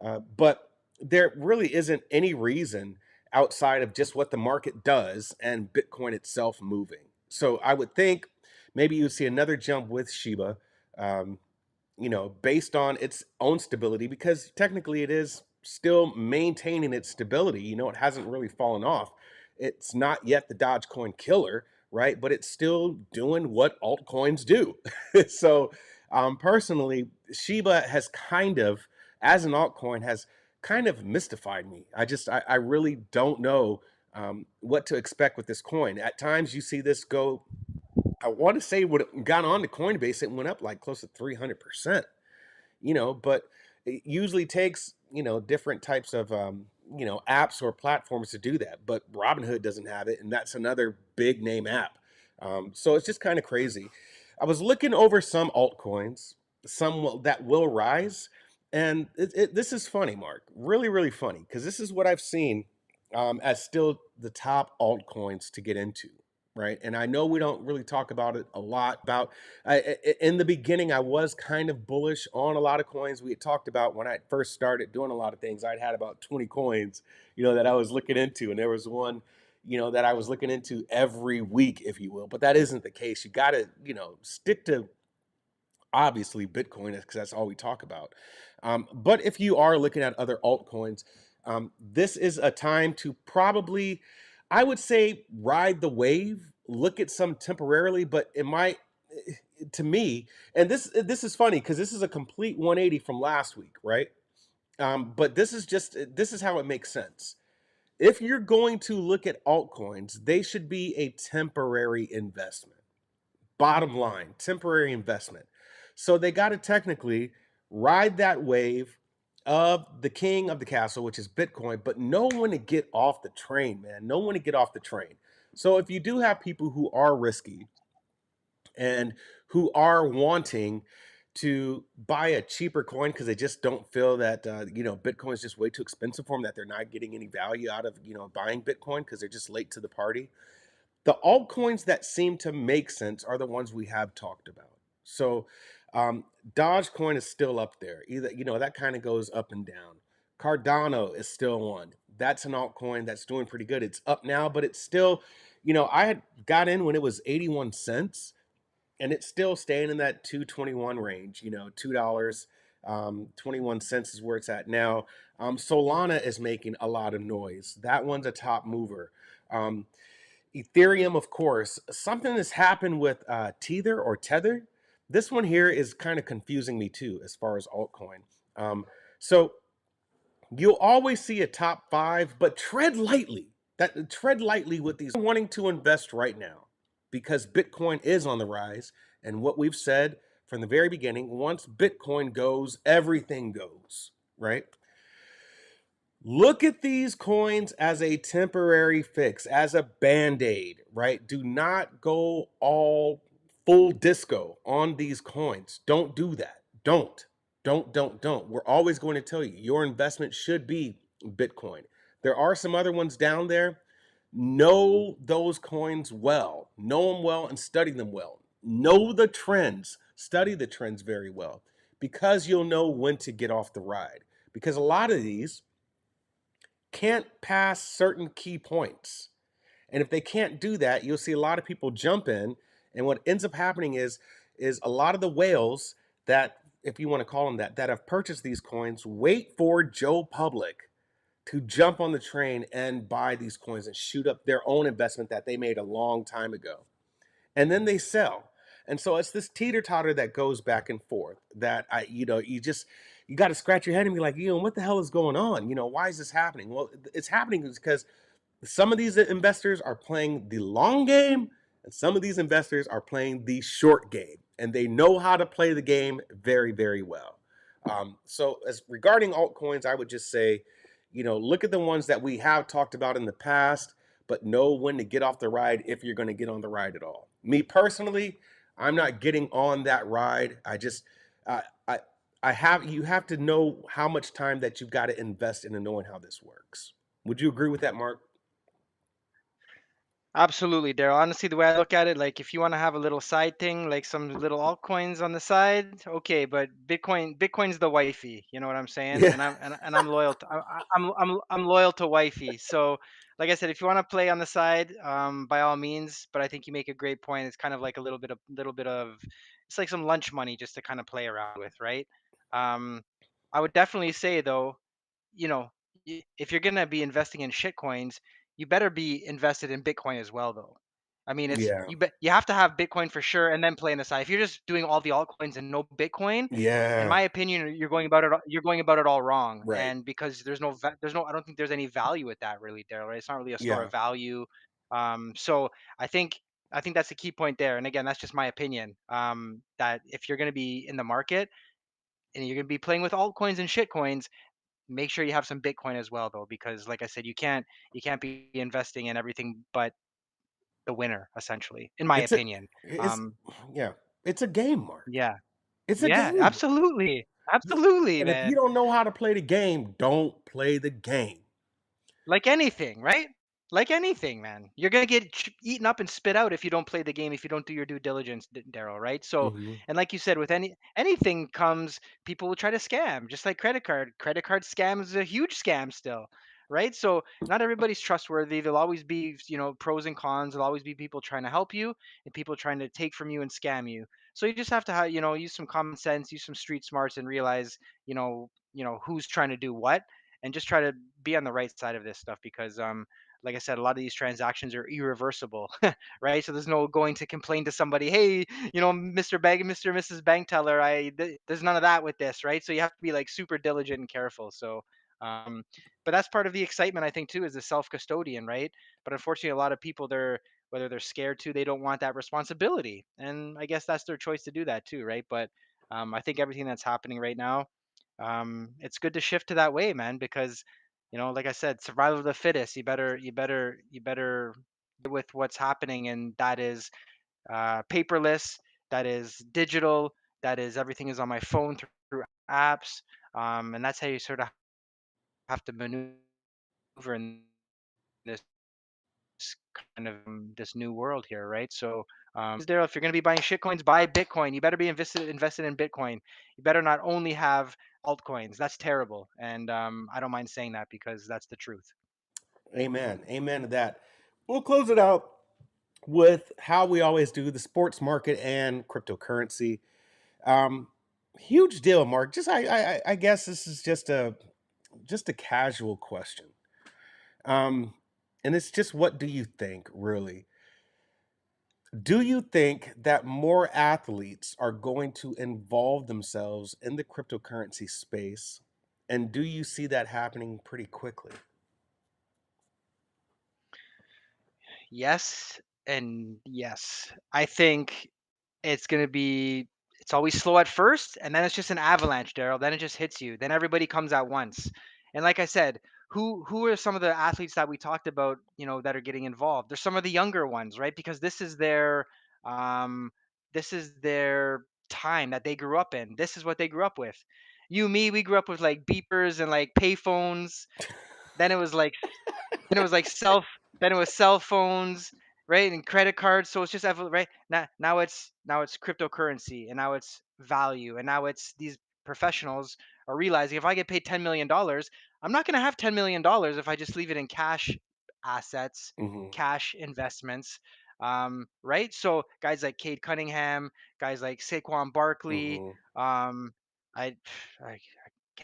But there really isn't any reason outside of just what the market does and Bitcoin itself moving. So I would think maybe you see another jump with Shiba, um, based on its own stability, because technically it is still maintaining its stability. It hasn't really fallen off. It's not yet the Dogecoin killer, right? But it's still doing what altcoins do. So, personally, Shiba has kind of, as an altcoin, has kind of mystified me. I really don't know what to expect with this coin. At times, you see this go. I want to say when it got on the Coinbase, it went up like close to 300%. But it usually takes, different types of, apps or platforms to do that. But Robinhood doesn't have it, and that's another big name app. So it's just kind of crazy. I was looking over some altcoins, that will rise, and this is funny, Mark. Really, really funny, because this is what I've seen as still the top altcoins to get into. Right. And I know we don't really talk about it a lot. In the beginning, I was kind of bullish on a lot of coins. We had talked about when I first started doing a lot of things, I'd had about 20 coins, that I was looking into. And there was one, that I was looking into every week, if you will. But that isn't the case. You got to, stick to obviously Bitcoin because that's all we talk about. But if you are looking at other altcoins, this is a time to probably, I would say, ride the wave, look at some temporarily, but it might, to me, and this is funny because this is a complete 180 from last week, right? But this is how it makes sense. If you're going to look at altcoins, they should be a temporary investment. Bottom line, temporary investment. So they got to technically ride that wave of the king of the castle, which is Bitcoin, but know when to get off the train, man. Know when to get off the train. So if you do have people who are risky and who are wanting to buy a cheaper coin because they just don't feel that Bitcoin is just way too expensive for them, that they're not getting any value out of buying Bitcoin because they're just late to the party, the altcoins that seem to make sense are the ones we have talked about. So, Dogecoin is still up there. Either that kind of goes up and down. Cardano is still one. That's an altcoin that's doing pretty good. It's up now, but it's still, I had got in when it was 81 cents, and it's still staying in that 221 range. $2. 21 cents is where it's at now. Solana is making a lot of noise. That one's a top mover. Um, Ethereum, of course. Something has happened with Tether or Tether. This one here is kind of confusing me too, as far as altcoin. So You'll always see a top five, but tread lightly. That tread lightly with these wanting to invest right now because Bitcoin is on the rise. And what we've said from the very beginning, once Bitcoin goes, everything goes, right? Look at these coins as a temporary fix, as a band-aid, right? Do not go all full disco on these coins. Don't do that. Don't. We're always going to tell you your investment should be Bitcoin. There are some other ones down there. Know those coins well. Know them well and study them well. Know the trends. Study the trends very well because you'll know when to get off the ride. Because a lot of these can't pass certain key points. And if they can't do that, you'll see a lot of people jump in. And what ends up happening is a lot of the whales that, if you want to call them that have purchased these coins, wait for Joe Public to jump on the train and buy these coins and shoot up their own investment that they made a long time ago. And then they sell. And so it's this teeter totter that goes back and forth that you got to scratch your head and be like, what the hell is going on? Why is this happening? Well, it's happening because some of these investors are playing the long game and some of these investors are playing the short game, and they know how to play the game very, very well. So as regarding altcoins, I would just say, look at the ones that we have talked about in the past, but know when to get off the ride if you're going to get on the ride at all. Me personally, I'm not getting on that ride. Uh, I, I have you have to know how much time that you've got to invest into knowing how this works. Would you agree with that, Mark? Absolutely, Daryl. Honestly, the way I look at it, like if you want to have a little side thing, like some little altcoins on the side, okay. But Bitcoin's the wifey. You know what I'm saying? Yeah. And I'm loyal. I'm loyal to wifey. So, like I said, if you want to play on the side, by all means. But I think you make a great point. It's kind of like a little bit of, it's like some lunch money just to kind of play around with, right? Um, I would definitely say though, you know, if you're gonna be investing in shit coins, you better be invested in Bitcoin as well, though. I mean, it's Yeah. you have to have Bitcoin for sure, and then play on the side. If you're just doing all the altcoins and no Bitcoin, in Yeah. my opinion, you're going about it all wrong. Right. And because I don't think there's any value with that really, Daryl. Right? It's not really a store Yeah. of value. So I think that's the key point there. And again, that's just my opinion. That if you're going to be in the market and you're going to be playing with altcoins and shitcoins, make sure you have some Bitcoin as well, though, because like I said, you can't be investing in everything but the winner, essentially, in my It's a opinion. it's Um, yeah. It's a game, Mark. yeah, It's a yeah, game. absolutely, absolutely, And if you man. don't know how to play the game, don't play the game. Like anything, right? Like anything, man. You're gonna get eaten up and spit out if you don't play the game, if you don't do your due diligence, Daryl. Right? So, Hmm. and like you said, with anything comes, people will try to scam, just like credit card. Credit card scam is a huge scam still, right? So, not everybody's trustworthy. There'll always be, pros and cons. There'll always be people trying to help you and people trying to take from you and scam you. So you just have to use some common sense, use some street smarts, and realize, who's trying to do what, and just try to be on the right side of this stuff because like I said, a lot of these transactions are irreversible, right? So there's no going to complain to somebody, hey, Mr. Bank, Mr. and Mrs. Bank Teller, there's none of that with this, right? So you have to be like super diligent and careful. So, um, but that's part of the excitement, I think, too, is the self custodian, right? But unfortunately, a lot of people, whether they're scared to, they don't want that responsibility, and I guess that's their choice to do that too, right? But I think everything that's happening right now, it's good to shift to that way, man, because like I said, survival of the fittest. You better with what's happening, and that is paperless, that is digital, that is everything is on my phone through apps, and that's how you sort of have to maneuver in this kind of this new world here, right? So, Daryl, if you're going to be buying shitcoins, buy Bitcoin. You better be invested in Bitcoin. You better not only have altcoins. That's terrible, and I don't mind saying that because that's the truth. Amen. Amen to that. We'll close it out with how we always do the sports market and cryptocurrency. Um, Huge deal, Mark. I guess this is just a casual question. Um, and it's just, what do you think, really? Do you think that more athletes are going to involve themselves in the cryptocurrency space? And do you see that happening pretty quickly? Yes and yes. I think it's gonna be it's always slow at first, and then it's just an avalanche, Daryl. Then it just hits you. Then everybody comes at once. And like I said, who are some of the athletes that we talked about, that are getting involved? There's some of the younger ones, right? Because um this is their time that they grew up in. This is what they grew up with. You, me, we grew up with like beepers and like payphones. Then it was like then it was like then it was cell phones, right? And credit cards. So it's just right now it's cryptocurrency, and now it's value, and now it's these professionals are realizing if I get paid $10 million, I'm not going to have $10 million if I just leave it in cash assets, Hmm. cash investments. Right. So guys like Cade Cunningham, guys like Saquon Barkley, Hmm. um, I, I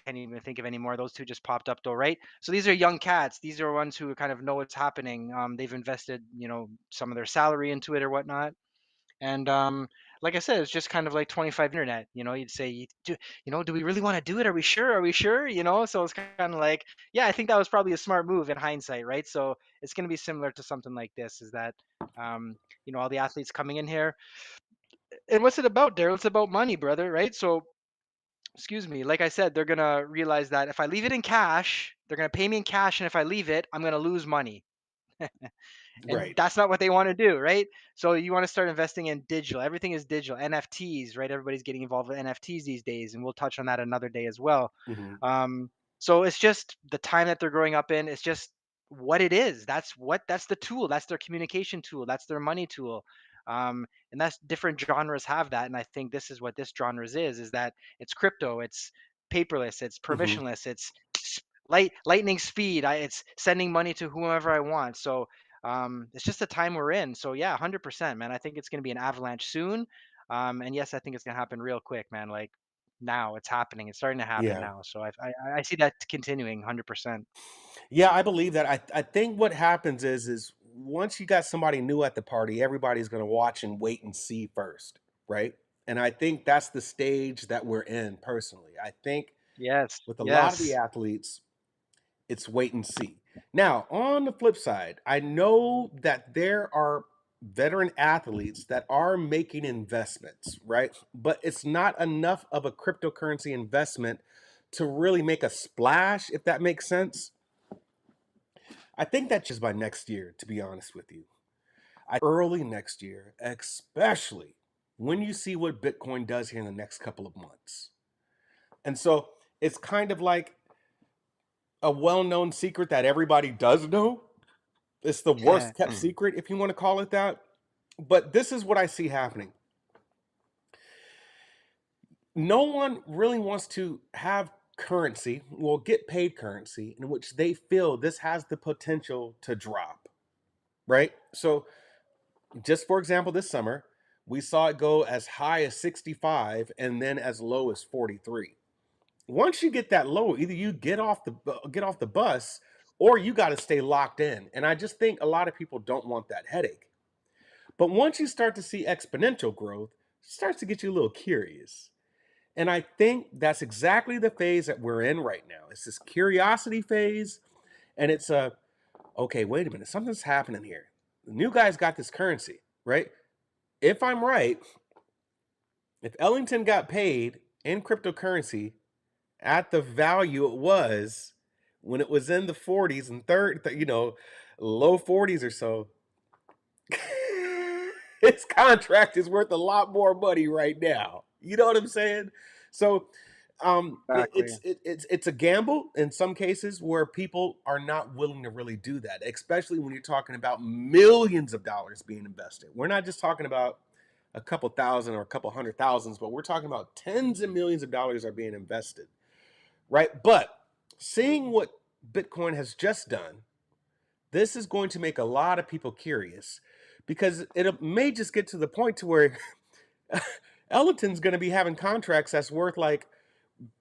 can't even think of any more. Those two just popped up though, right? So these are young cats. These are ones who kind of know what's happening. They've invested, some of their salary into it or whatnot. And like I said, it's just kind of like 25 internet. You'd say, do we really want to do it? Are we sure? Are we sure? So it's kind of like, yeah, I think that was probably a smart move in hindsight, right? So it's going to be similar to something like this. Is that all the athletes coming in here, and what's it about, Daryl? It's about money, brother, right? So excuse me, like I said, they're gonna realize that if I leave it in cash, they're gonna pay me in cash, and if I leave it, I'm gonna lose money. And Right. that's not what they want to do, right? So you want to start investing in digital. Everything is digital. NFTs, right? Everybody's getting involved with NFTs these days, and we'll touch on that another day as well. Hmm. um, so it's just the time that they're growing up in. It's just what it is. That's the tool. That's their communication tool. That's their money tool. And that's different genres have that, and I think this is what this genres is that it's crypto, it's paperless, it's Hmm. permissionless, it's lightning speed. It's sending money to whomever I want. So it's just the time we're in. So yeah, 100%, man. I think it's going to be an avalanche soon. And yes, I think it's going to happen real quick, man. Like now it's happening. It's starting to happen Yeah. now. So I see that continuing 100%. Yeah, I believe that. I think what happens is once you got somebody new at the party, everybody's going to watch and wait and see first, right? And I think that's the stage that we're in personally. I think Yes. with a lot of the Yes. athletes, it's wait and see. Now, on the flip side, I know that there are veteran athletes that are making investments, right? But it's not enough of a cryptocurrency investment to really make a splash, if that makes sense. I think that changes by next year, to be honest with you. Early next year, especially when you see what Bitcoin does here in the next couple of months. And so it's kind of like a well known secret that everybody does know. It's the worst kept secret, if you want to call it that. But this is what I see happening. No one really wants to have currency, well, get paid currency in which they feel this has the potential to drop, right? So just for example, this summer, we saw it go as high as 65 and then as low as 43. Once you get that low, either you get off the bus or you got to stay locked in. And I just think a lot of people don't want that headache. But once you start to see exponential growth, it starts to get you a little curious. And I think that's exactly the phase that we're in right now. It's this curiosity phase and it's a okay, wait a minute, something's happening here. The new guy's got this currency, right? If I'm right, if Ellington got paid in cryptocurrency at the value it was when it was in the 40s and low 40s or so, his contract is worth a lot more money right now. You know what I'm saying? So Exactly. it's a gamble in some cases where people are not willing to really do that, especially when you're talking about millions of dollars being invested. We're not just talking about a couple thousand or a couple hundred thousands, but we're talking about tens of millions of dollars are being invested, right? But seeing what Bitcoin has just done, this is going to make a lot of people curious because it may just get to the point to where Ellington's going to be having contracts that's worth like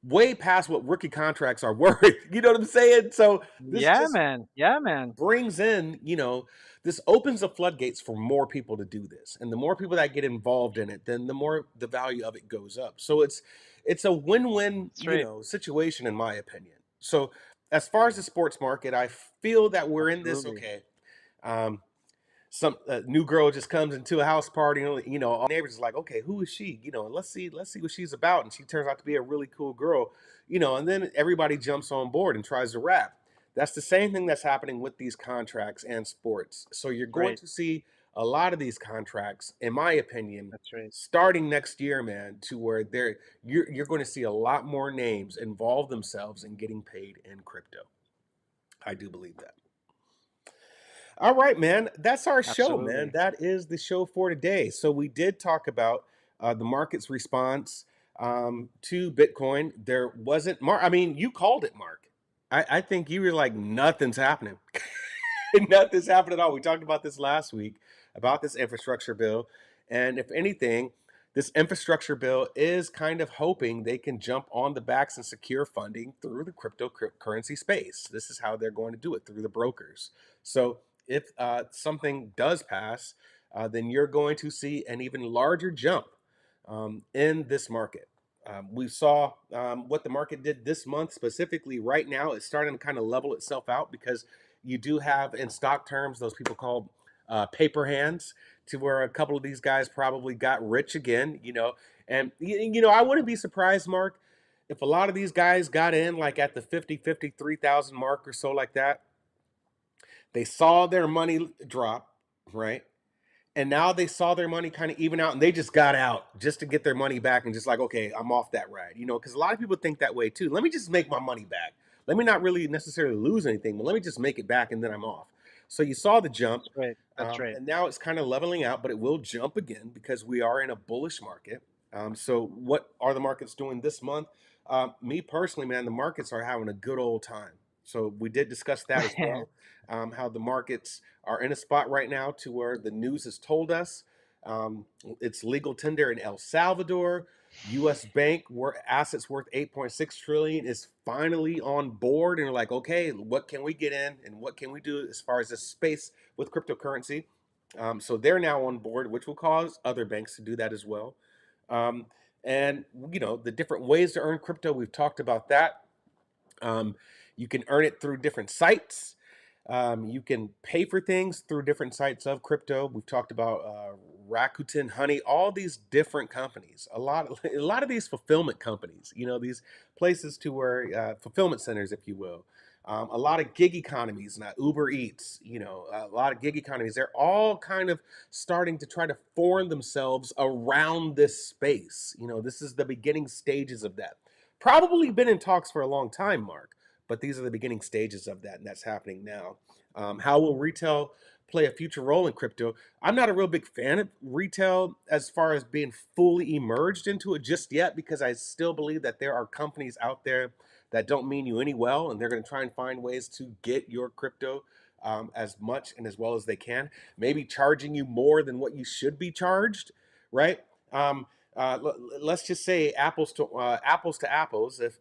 way past what rookie contracts are worth. You know what I'm saying? So this Yeah, just man. Yeah, man. brings in, this opens the floodgates for more people to do this, and the more people that get involved in it, then the more the value of it goes up. So it's a win-win, That's right. situation in my opinion. So as far as the sports market, I feel that we're in this Absolutely. okay. Um, some new girl just comes into a house party, and all neighbors is like, okay, who is she? And let's see what she's about. And she turns out to be a really cool girl, and then everybody jumps on board and tries to rap. That's the same thing that's happening with these contracts and sports. So you're going Right. to see a lot of these contracts, in my opinion, That's right. starting next year, man, to where you're going to see a lot more names involve themselves in getting paid in crypto. I do believe that. All right, man. That's our show, man. Absolutely. That is the show for today. So we did talk about the market's response to Bitcoin. There wasn't, Mark. I mean, you called it, Mark. I think you were like, nothing's happening. Nothing's happened at all. We talked about this last week about this infrastructure bill. And if anything, this infrastructure bill is kind of hoping they can jump on the backs and secure funding through the cryptocurrency space. This is how they're going to do it, through the brokers. So if something does pass, then you're going to see an even larger jump in this market. We saw what the market did this month specifically. Right now, it's starting to kind of level itself out because you do have, in stock terms, those people called paper hands, to where a couple of these guys probably got rich again. And I wouldn't be surprised, Mark, if a lot of these guys got in like at the 53,000 mark or so, like that. They saw their money drop, right? And now they saw their money kind of even out, and they just got out just to get their money back, and just like, okay, I'm off that ride, because a lot of people think that way too. Let me just make my money back. Let me not really necessarily lose anything, but let me just make it back, and then I'm off. So you saw the jump, That's right. That's right. and now it's kind of leveling out, but it will jump again because we are in a bullish market. So what are the markets doing this month? Me personally, man, the markets are having a good old time. So we did discuss that as well. How the markets are in a spot right now to where the news has told us it's legal tender in El Salvador. U.S. Bank, where assets worth 8.6 trillion, is finally on board, and they're like, okay, what can we get in, and what can we do as far as this space with cryptocurrency? So they're now on board, which will cause other banks to do that as well. Um, and the different ways to earn crypto, we've talked about that. Um, you can earn it through different sites. You can pay for things through different sites of crypto. We've talked about Rakuten, Honey, all these different companies. A lot of these fulfillment companies. These places to where fulfillment centers, if you will. A lot of gig economies, now Uber Eats. A lot of gig economies. They're all kind of starting to try to form themselves around this space. This is the beginning stages of that. Probably been in talks for a long time, Mark, but these are the beginning stages of that, and that's happening now. How will retail play a future role in crypto? I'm not a real big fan of retail as far as being fully emerged into it just yet, because I still believe that there are companies out there that don't mean you any well, and they're going to try and find ways to get your crypto as much and as well as they can, maybe charging you more than what you should be charged, right? Um, let's just say apples to apples. If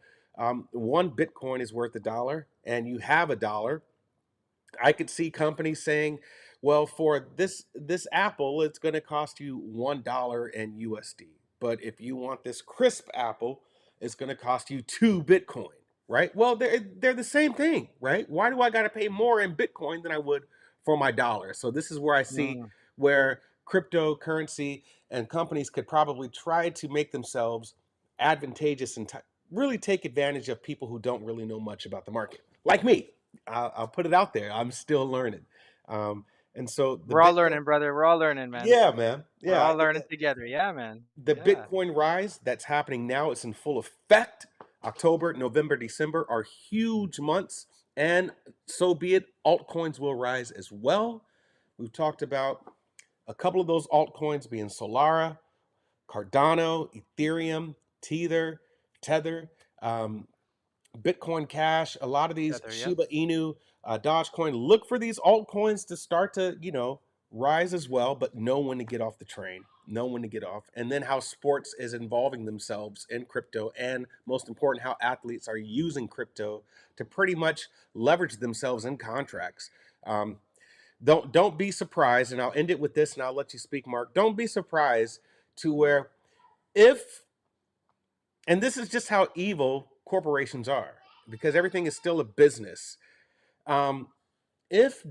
one Bitcoin is worth $1 and you have $1, I could see companies saying, well, for this apple, it's going to cost you $1 in USD. But if you want this crisp apple, it's going to cost you 2 Bitcoin, right? Well, they're the same thing, right? Why do I got to pay more in Bitcoin than I would for my dollar? So this is where I see Mm, where cryptocurrency and companies could probably try to make themselves advantageous and really take advantage of people who don't really know much about the market, like me. I'll put it out there. I'm still learning. Um, and so the we're all Bitcoin, learning, brother. We're all learning, man. yeah, man, We're yeah, all learning together. Yeah, man. the Yeah. Bitcoin rise that's happening now, it's in full effect. October, November, December are huge months, and so be it. Altcoins will rise as well. We've talked about a couple of those altcoins being Solara, Cardano, Ethereum, Tether. Um, Bitcoin Cash, a lot of these Together. Yep. Shiba Inu, Dogecoin. Look for these altcoins to start to, rise as well, but know when to get off the train, know when to get off. And then how sports is involving themselves in crypto. And most important, how athletes are using crypto to pretty much leverage themselves in contracts. Um, Don't be surprised, and I'll end it with this, and I'll let you speak, Mark. Don't be surprised to where if, and this is just how evil corporations are, because everything is still a business. Um, if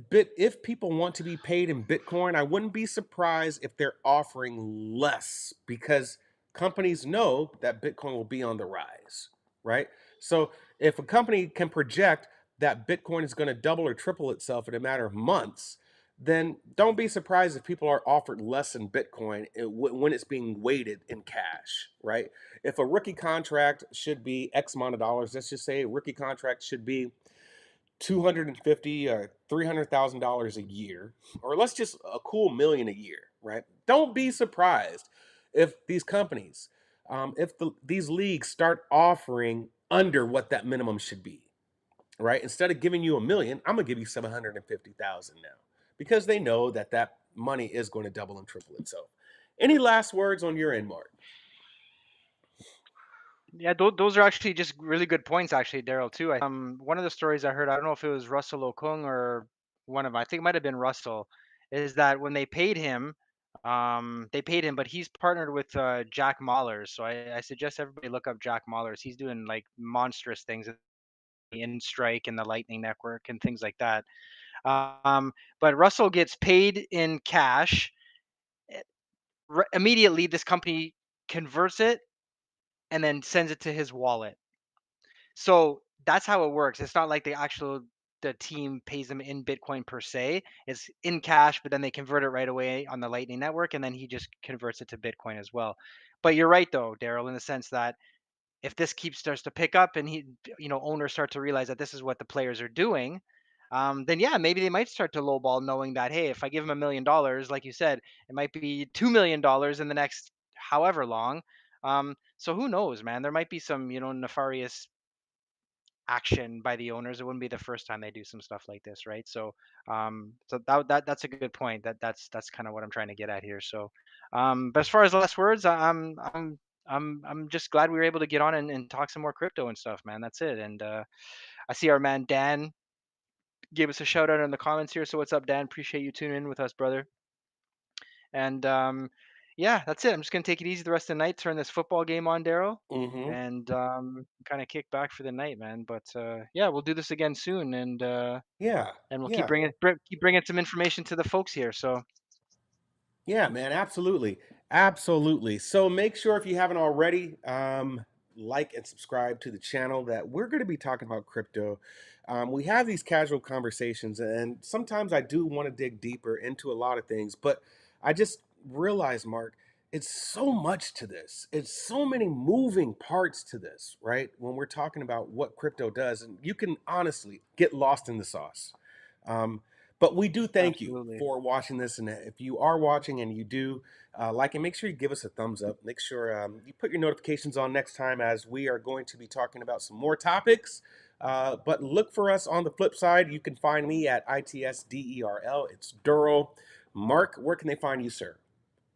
people want to be paid in Bitcoin, I wouldn't be surprised if they're offering less, because companies know that Bitcoin will be on the rise, right? So if a company can project that Bitcoin is going to double or triple itself in a matter of months, then don't be surprised if people are offered less in Bitcoin when it's being weighted in cash, right? If a rookie contract should be X amount of dollars, let's just say a rookie contract should be 250 or $300,000 a year, or let's just a cool million a year, right? Don't be surprised if these companies, these leagues start offering under what that minimum should be, right? Instead of giving you a million, I'm gonna give you 750,000 now, because they know that that money is going to double and triple itself. Any last words on your end, Mark? Yeah, those are actually just really good points, actually, Daryl. Too. One of the stories I heard, I don't know if it was Russell Okung or one of them, I think it might have been Russell, is that when they paid him, but he's partnered with Jack Mallers. So I suggest everybody look up Jack Mallers. He's doing like monstrous things in Strike and the Lightning Network and things like that. Um, but Russell gets paid in cash. eh, Immediately, this company converts it and then sends it to his wallet. So that's how it works. It's not like the team pays him in Bitcoin per se. It's in cash, but then they convert it right away on the Lightning Network, and then he just converts it to Bitcoin as well. But you're right though, Daryl, in the sense that if this keeps starts to pick up and owners start to realize that this is what the players are doing, then yeah, maybe they might start to lowball, knowing that hey, if I give him $1 million, like you said, it might be $2 million in the next however long. So who knows, man? There might be some nefarious action by the owners. It wouldn't be the first time they do some stuff like this, right? So that's a good point. That's kind of what I'm trying to get at here. So, but as far as last words, I'm just glad we were able to get on and talk some more crypto and stuff, man. That's it. And I see our man Dan gave us a shout out in the comments here. So what's up, Dan? Appreciate you tuning in with us, brother. And yeah, that's it. I'm just gonna take it easy the rest of the night. Turn this football game on, Daryl, Mm-hmm. and kind of kick back for the night, man. But yeah, we'll do this again soon, Yeah, and we'll yeah. keep bringing some information to the folks here. So Yeah, man, absolutely. Absolutely. So make sure if you haven't already, like and subscribe to the channel that we're going to be talking about crypto. We have these casual conversations, and sometimes I do want to dig deeper into a lot of things, but I just realized, Mark, it's so much to this. It's so many moving parts to this, right? When we're talking about what crypto does, and you can honestly get lost in the sauce. Um, but we do thank you absolutely, for watching this. And if you are watching and you do like it, make sure you give us a thumbs up. Make sure you put your notifications on next time, as we are going to be talking about some more topics. But look for us on the flip side. You can find me at ITSDERL. It's Durrell. Mark, where can they find you, sir?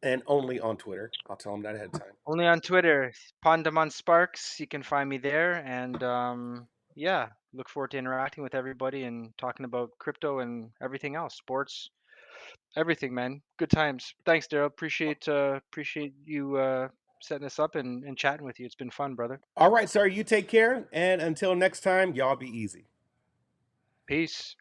And only on Twitter. I'll tell them that ahead of time. only on Twitter, Pondamon Sparks. You can find me there, and yeah, look forward to interacting with everybody and talking about crypto and everything else, sports, everything, man. Good times. Thanks, Daryl. Appreciate you setting this up and chatting with you. It's been fun, brother. All right, sir. You take care. And until next time, y'all be easy. Peace.